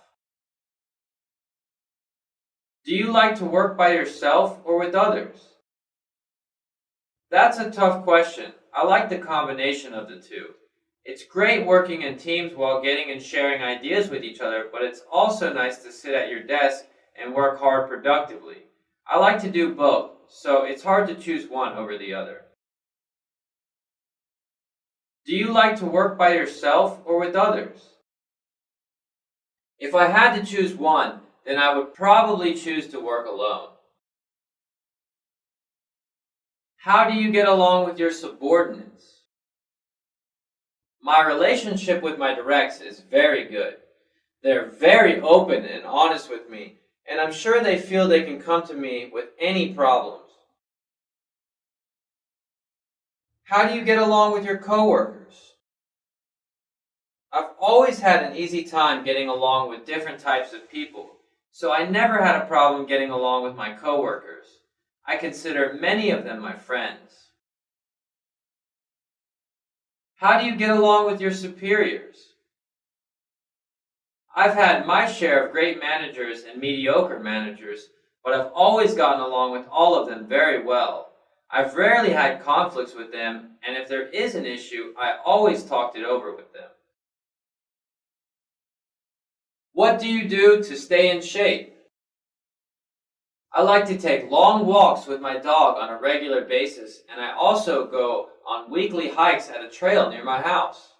Do you like to work by yourself or with others? That's a tough question. I like the combination of the two. It's great working in teams while getting and sharing ideas with each other, but it's also nice to sit at your desk and work hard productively. I like to do both, so it's hard to choose one over the other. Do you like to work by yourself or with others? If I had to choose one, then I would probably choose to work alone. How do you get along with your subordinates? My relationship with my directs is very good. They're very open and honest with me, and I'm sure they feel they can come to me with any problems. How do you get along with your coworkers? I've always had an easy time getting along with different types of people, so I never had a problem getting along with my coworkers. I consider many of them my friends. How do you get along with your superiors? I've had my share of great managers and mediocre managers, but I've always gotten along with all of them very well. I've rarely had conflicts with them, and if there is an issue, I always talked it over with them. What do you do to stay in shape? I like to take long walks with my dog on a regular basis, and I also go on weekly hikes at a trail near my house.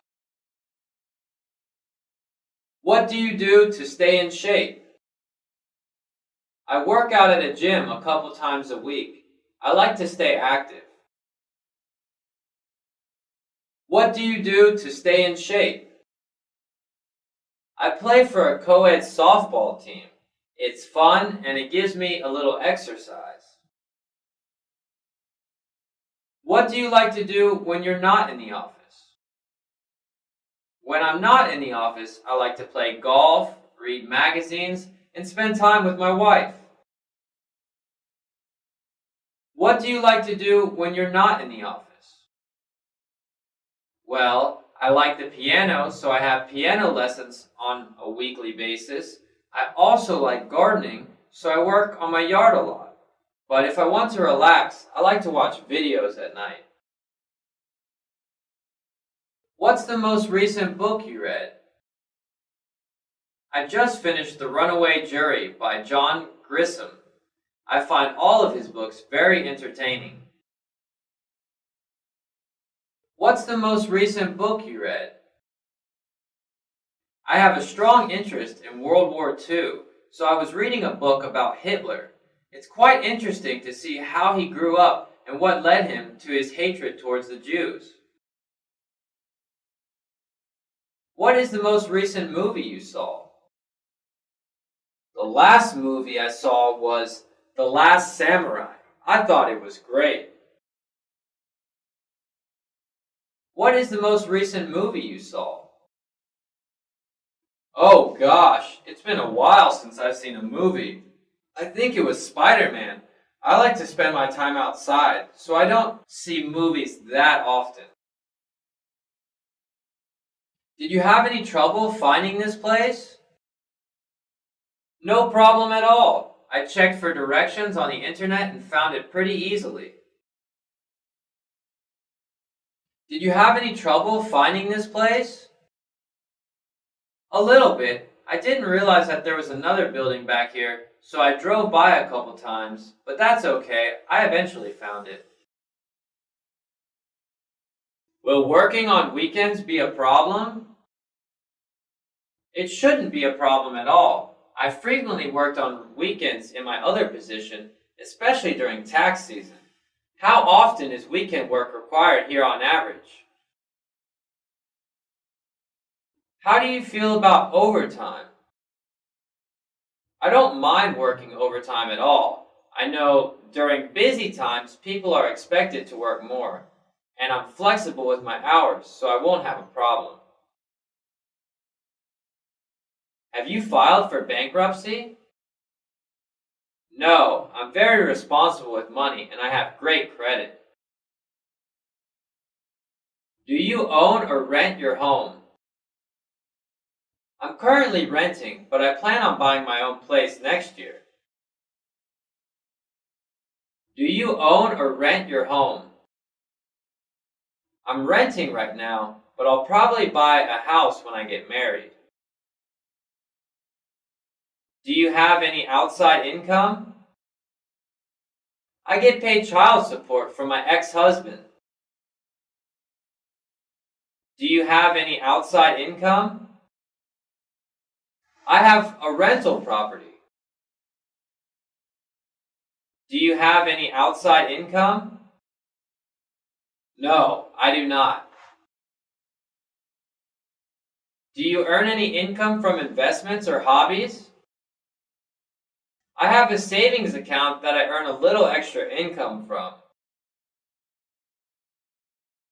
What do you do to stay in shape? I work out at a gym a couple times a week. I like to stay active. What do you do to stay in shape? I play for a co-ed softball team. It's fun and it gives me a little exercise. What do you like to do when you're not in the office? When I'm not in the office, I like to play golf, read magazines, and spend time with my wife. What do you like to do when you're not in the office? Well, I like the piano, so I have piano lessons on a weekly basis. I also like gardening, so I work on my yard a lot. But if I want to relax, I like to watch videos at night. What's the most recent book you read? I just finished The Runaway Jury by John Grisham. I find all of his books very entertaining. What's the most recent book you read? I have a strong interest in World War II, so I was reading a book about Hitler. It's quite interesting to see how he grew up and what led him to his hatred towards the Jews. What is the most recent movie you saw? The last movie I saw was The Last Samurai. I thought it was great. What is the most recent movie you saw? Oh gosh, it's been a while since I've seen a movie. I think it was Spider-Man. I like to spend my time outside, so I don't see movies that often. Did you have any trouble finding this place? No problem at all. I checked for directions on the internet and found it pretty easily. Did you have any trouble finding this place? A little bit. I didn't realize that there was another building back here, so I drove by a couple times, but that's okay. I eventually found it. Will working on weekends be a problem? It shouldn't be a problem at all. I frequently worked on weekends in my other position, especially during tax season. How often is weekend work required here on average? How do you feel about overtime? I don't mind working overtime at all. I know during busy times people are expected to work more, and I'm flexible with my hours, so I won't have a problem. Have you filed for bankruptcy? No, I'm very responsible with money and I have great credit. Do you own or rent your home? I'm currently renting, but I plan on buying my own place next year. Do you own or rent your home? I'm renting right now, but I'll probably buy a house when I get married. Do you have any outside income? I get paid child support from my ex-husband. Do you have any outside income? I have a rental property. Do you have any outside income? No, I do not. Do you earn any income from investments or hobbies? I have a savings account that I earn a little extra income from.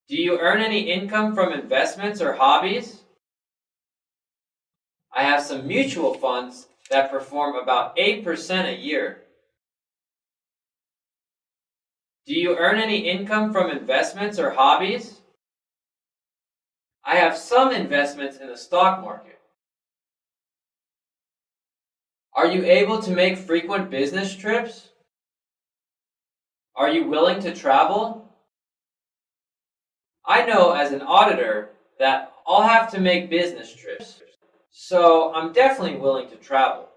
Do you earn any income from investments or hobbies? I have some mutual funds that perform about 8% a year. Do you earn any income from investments or hobbies? I have some investments in the stock market. Are you able to make frequent business trips? Are you willing to travel? I know as an auditor that I'll have to make business trips, so I'm definitely willing to travel.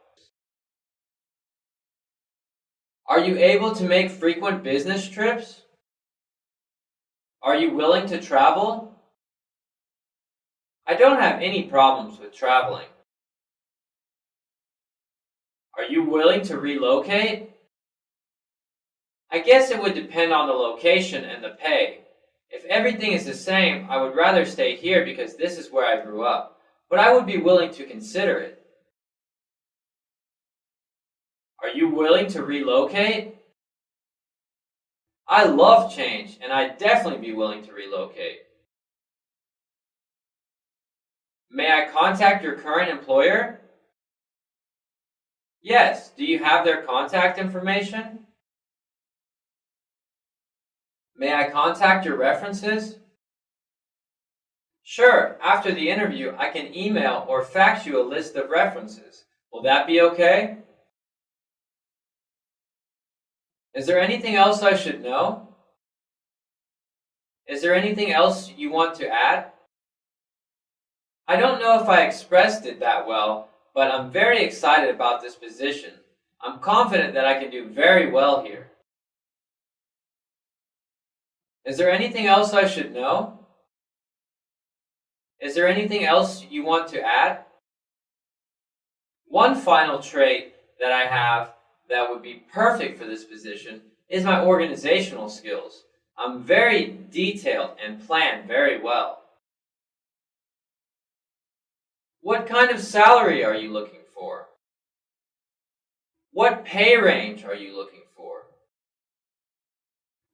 Are you able to make frequent business trips? Are you willing to travel? I don't have any problems with traveling. Are you willing to relocate? I guess it would depend on the location and the pay. If everything is the same, I would rather stay here because this is where I grew up, but I would be willing to consider it. Are you willing to relocate? I love change, and I'd definitely be willing to relocate. May I contact your current employer? Yes. Do you have their contact information? May I contact your references? Sure. After the interview, I can email or fax you a list of references. Will that be okay? Is there anything else I should know? Is there anything else you want to add? I don't know if I expressed it that well, but I'm very excited about this position. I'm confident that I can do very well here. Is there anything else I should know? Is there anything else you want to add? One final trait that I have that would be perfect for this position is my organizational skills. I'm very detailed and plan very well. What kind of salary are you looking for? What pay range are you looking for?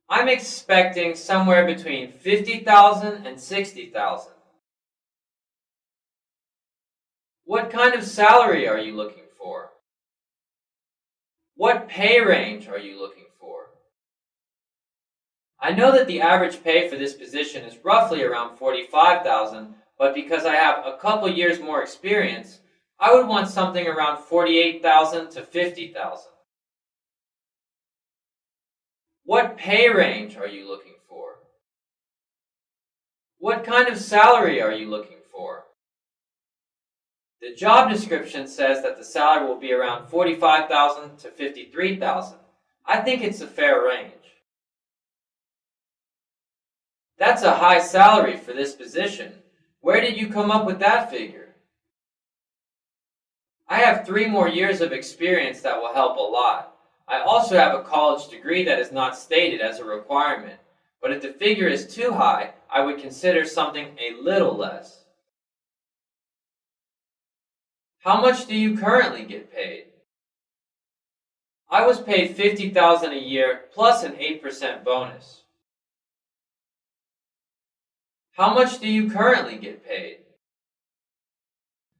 I'm expecting somewhere between $50,000 and $60,000. What kind of salary are you looking for? What pay range are you looking for? I know that the average pay for this position is roughly around $45,000, but because I have a couple years more experience, I would want something around $48,000 to $50,000. What pay range are you looking for? What kind of salary are you looking for? The job description says that the salary will be around $45,000 to $53,000. I think it's a fair range. That's a high salary for this position. Where did you come up with that figure? I have 3 more years of experience that will help a lot. I also have a college degree that is not stated as a requirement, but if the figure is too high, I would consider something a little less. How much do you currently get paid? I was paid $50,000 a year plus an 8% bonus. How much do you currently get paid?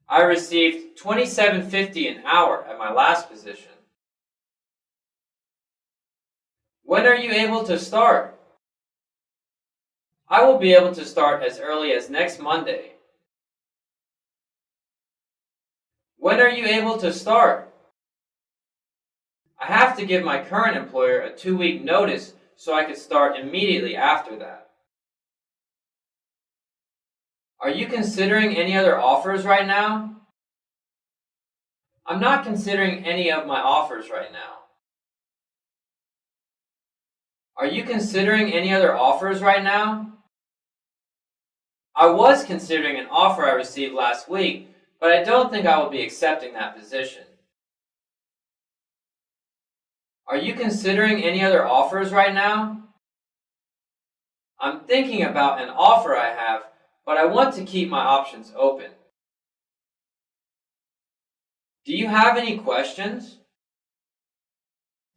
I received $27.50 an hour at my last position. When are you able to start? I will be able to start as early as next Monday. When are you able to start? I have to give my current employer a 2-week notice so I could start immediately after that. Are you considering any other offers right now? I'm not considering any of my offers right now. Are you considering any other offers right now? I was considering an offer I received last week, but I don't think I will be accepting that position. Are you considering any other offers right now? I'm thinking about an offer I have, but I want to keep my options open. Do you have any questions?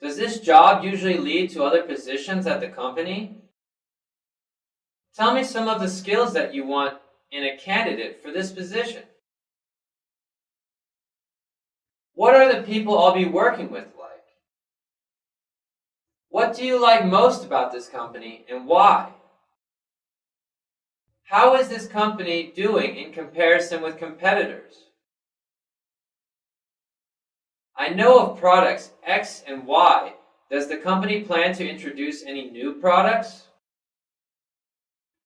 Does this job usually lead to other positions at the company? Tell me some of the skills that you want in a candidate for this position. What are the people I'll be working with like? What do you like most about this company and why? How is this company doing in comparison with competitors? I know of products X and Y. Does the company plan to introduce any new products?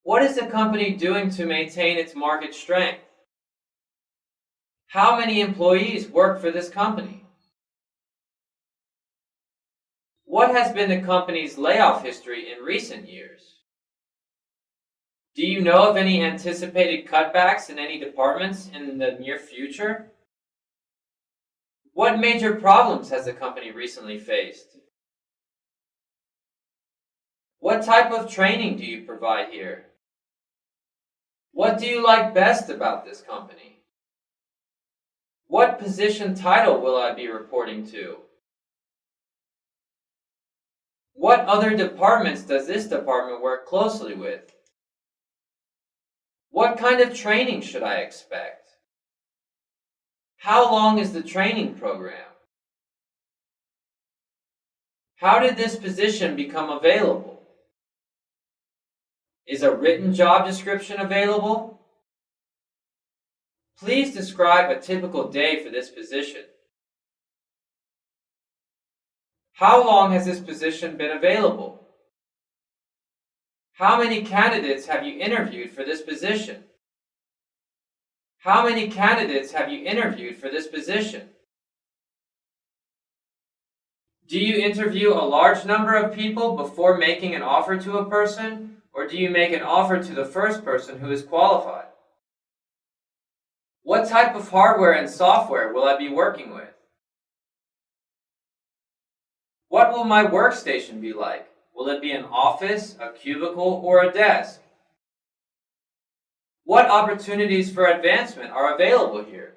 What is the company doing to maintain its market strength? How many employees work for this company? What has been the company's layoff history in recent years? Do you know of any anticipated cutbacks in any departments in the near future? What major problems has the company recently faced? What type of training do you provide here? What do you like best about this company? What position title will I be reporting to? What other departments does this department work closely with? What kind of training should I expect? How long is the training program? How did this position become available? Is a written job description available? Please describe a typical day for this position. How long has this position been available? How many candidates have you interviewed for this position? How many candidates have you interviewed for this position? Do you interview a large number of people before making an offer to a person, or do you make an offer to the first person who is qualified? What type of hardware and software will I be working with? What will my workstation be like? Will it be an office, a cubicle, or a desk? What opportunities for advancement are available here?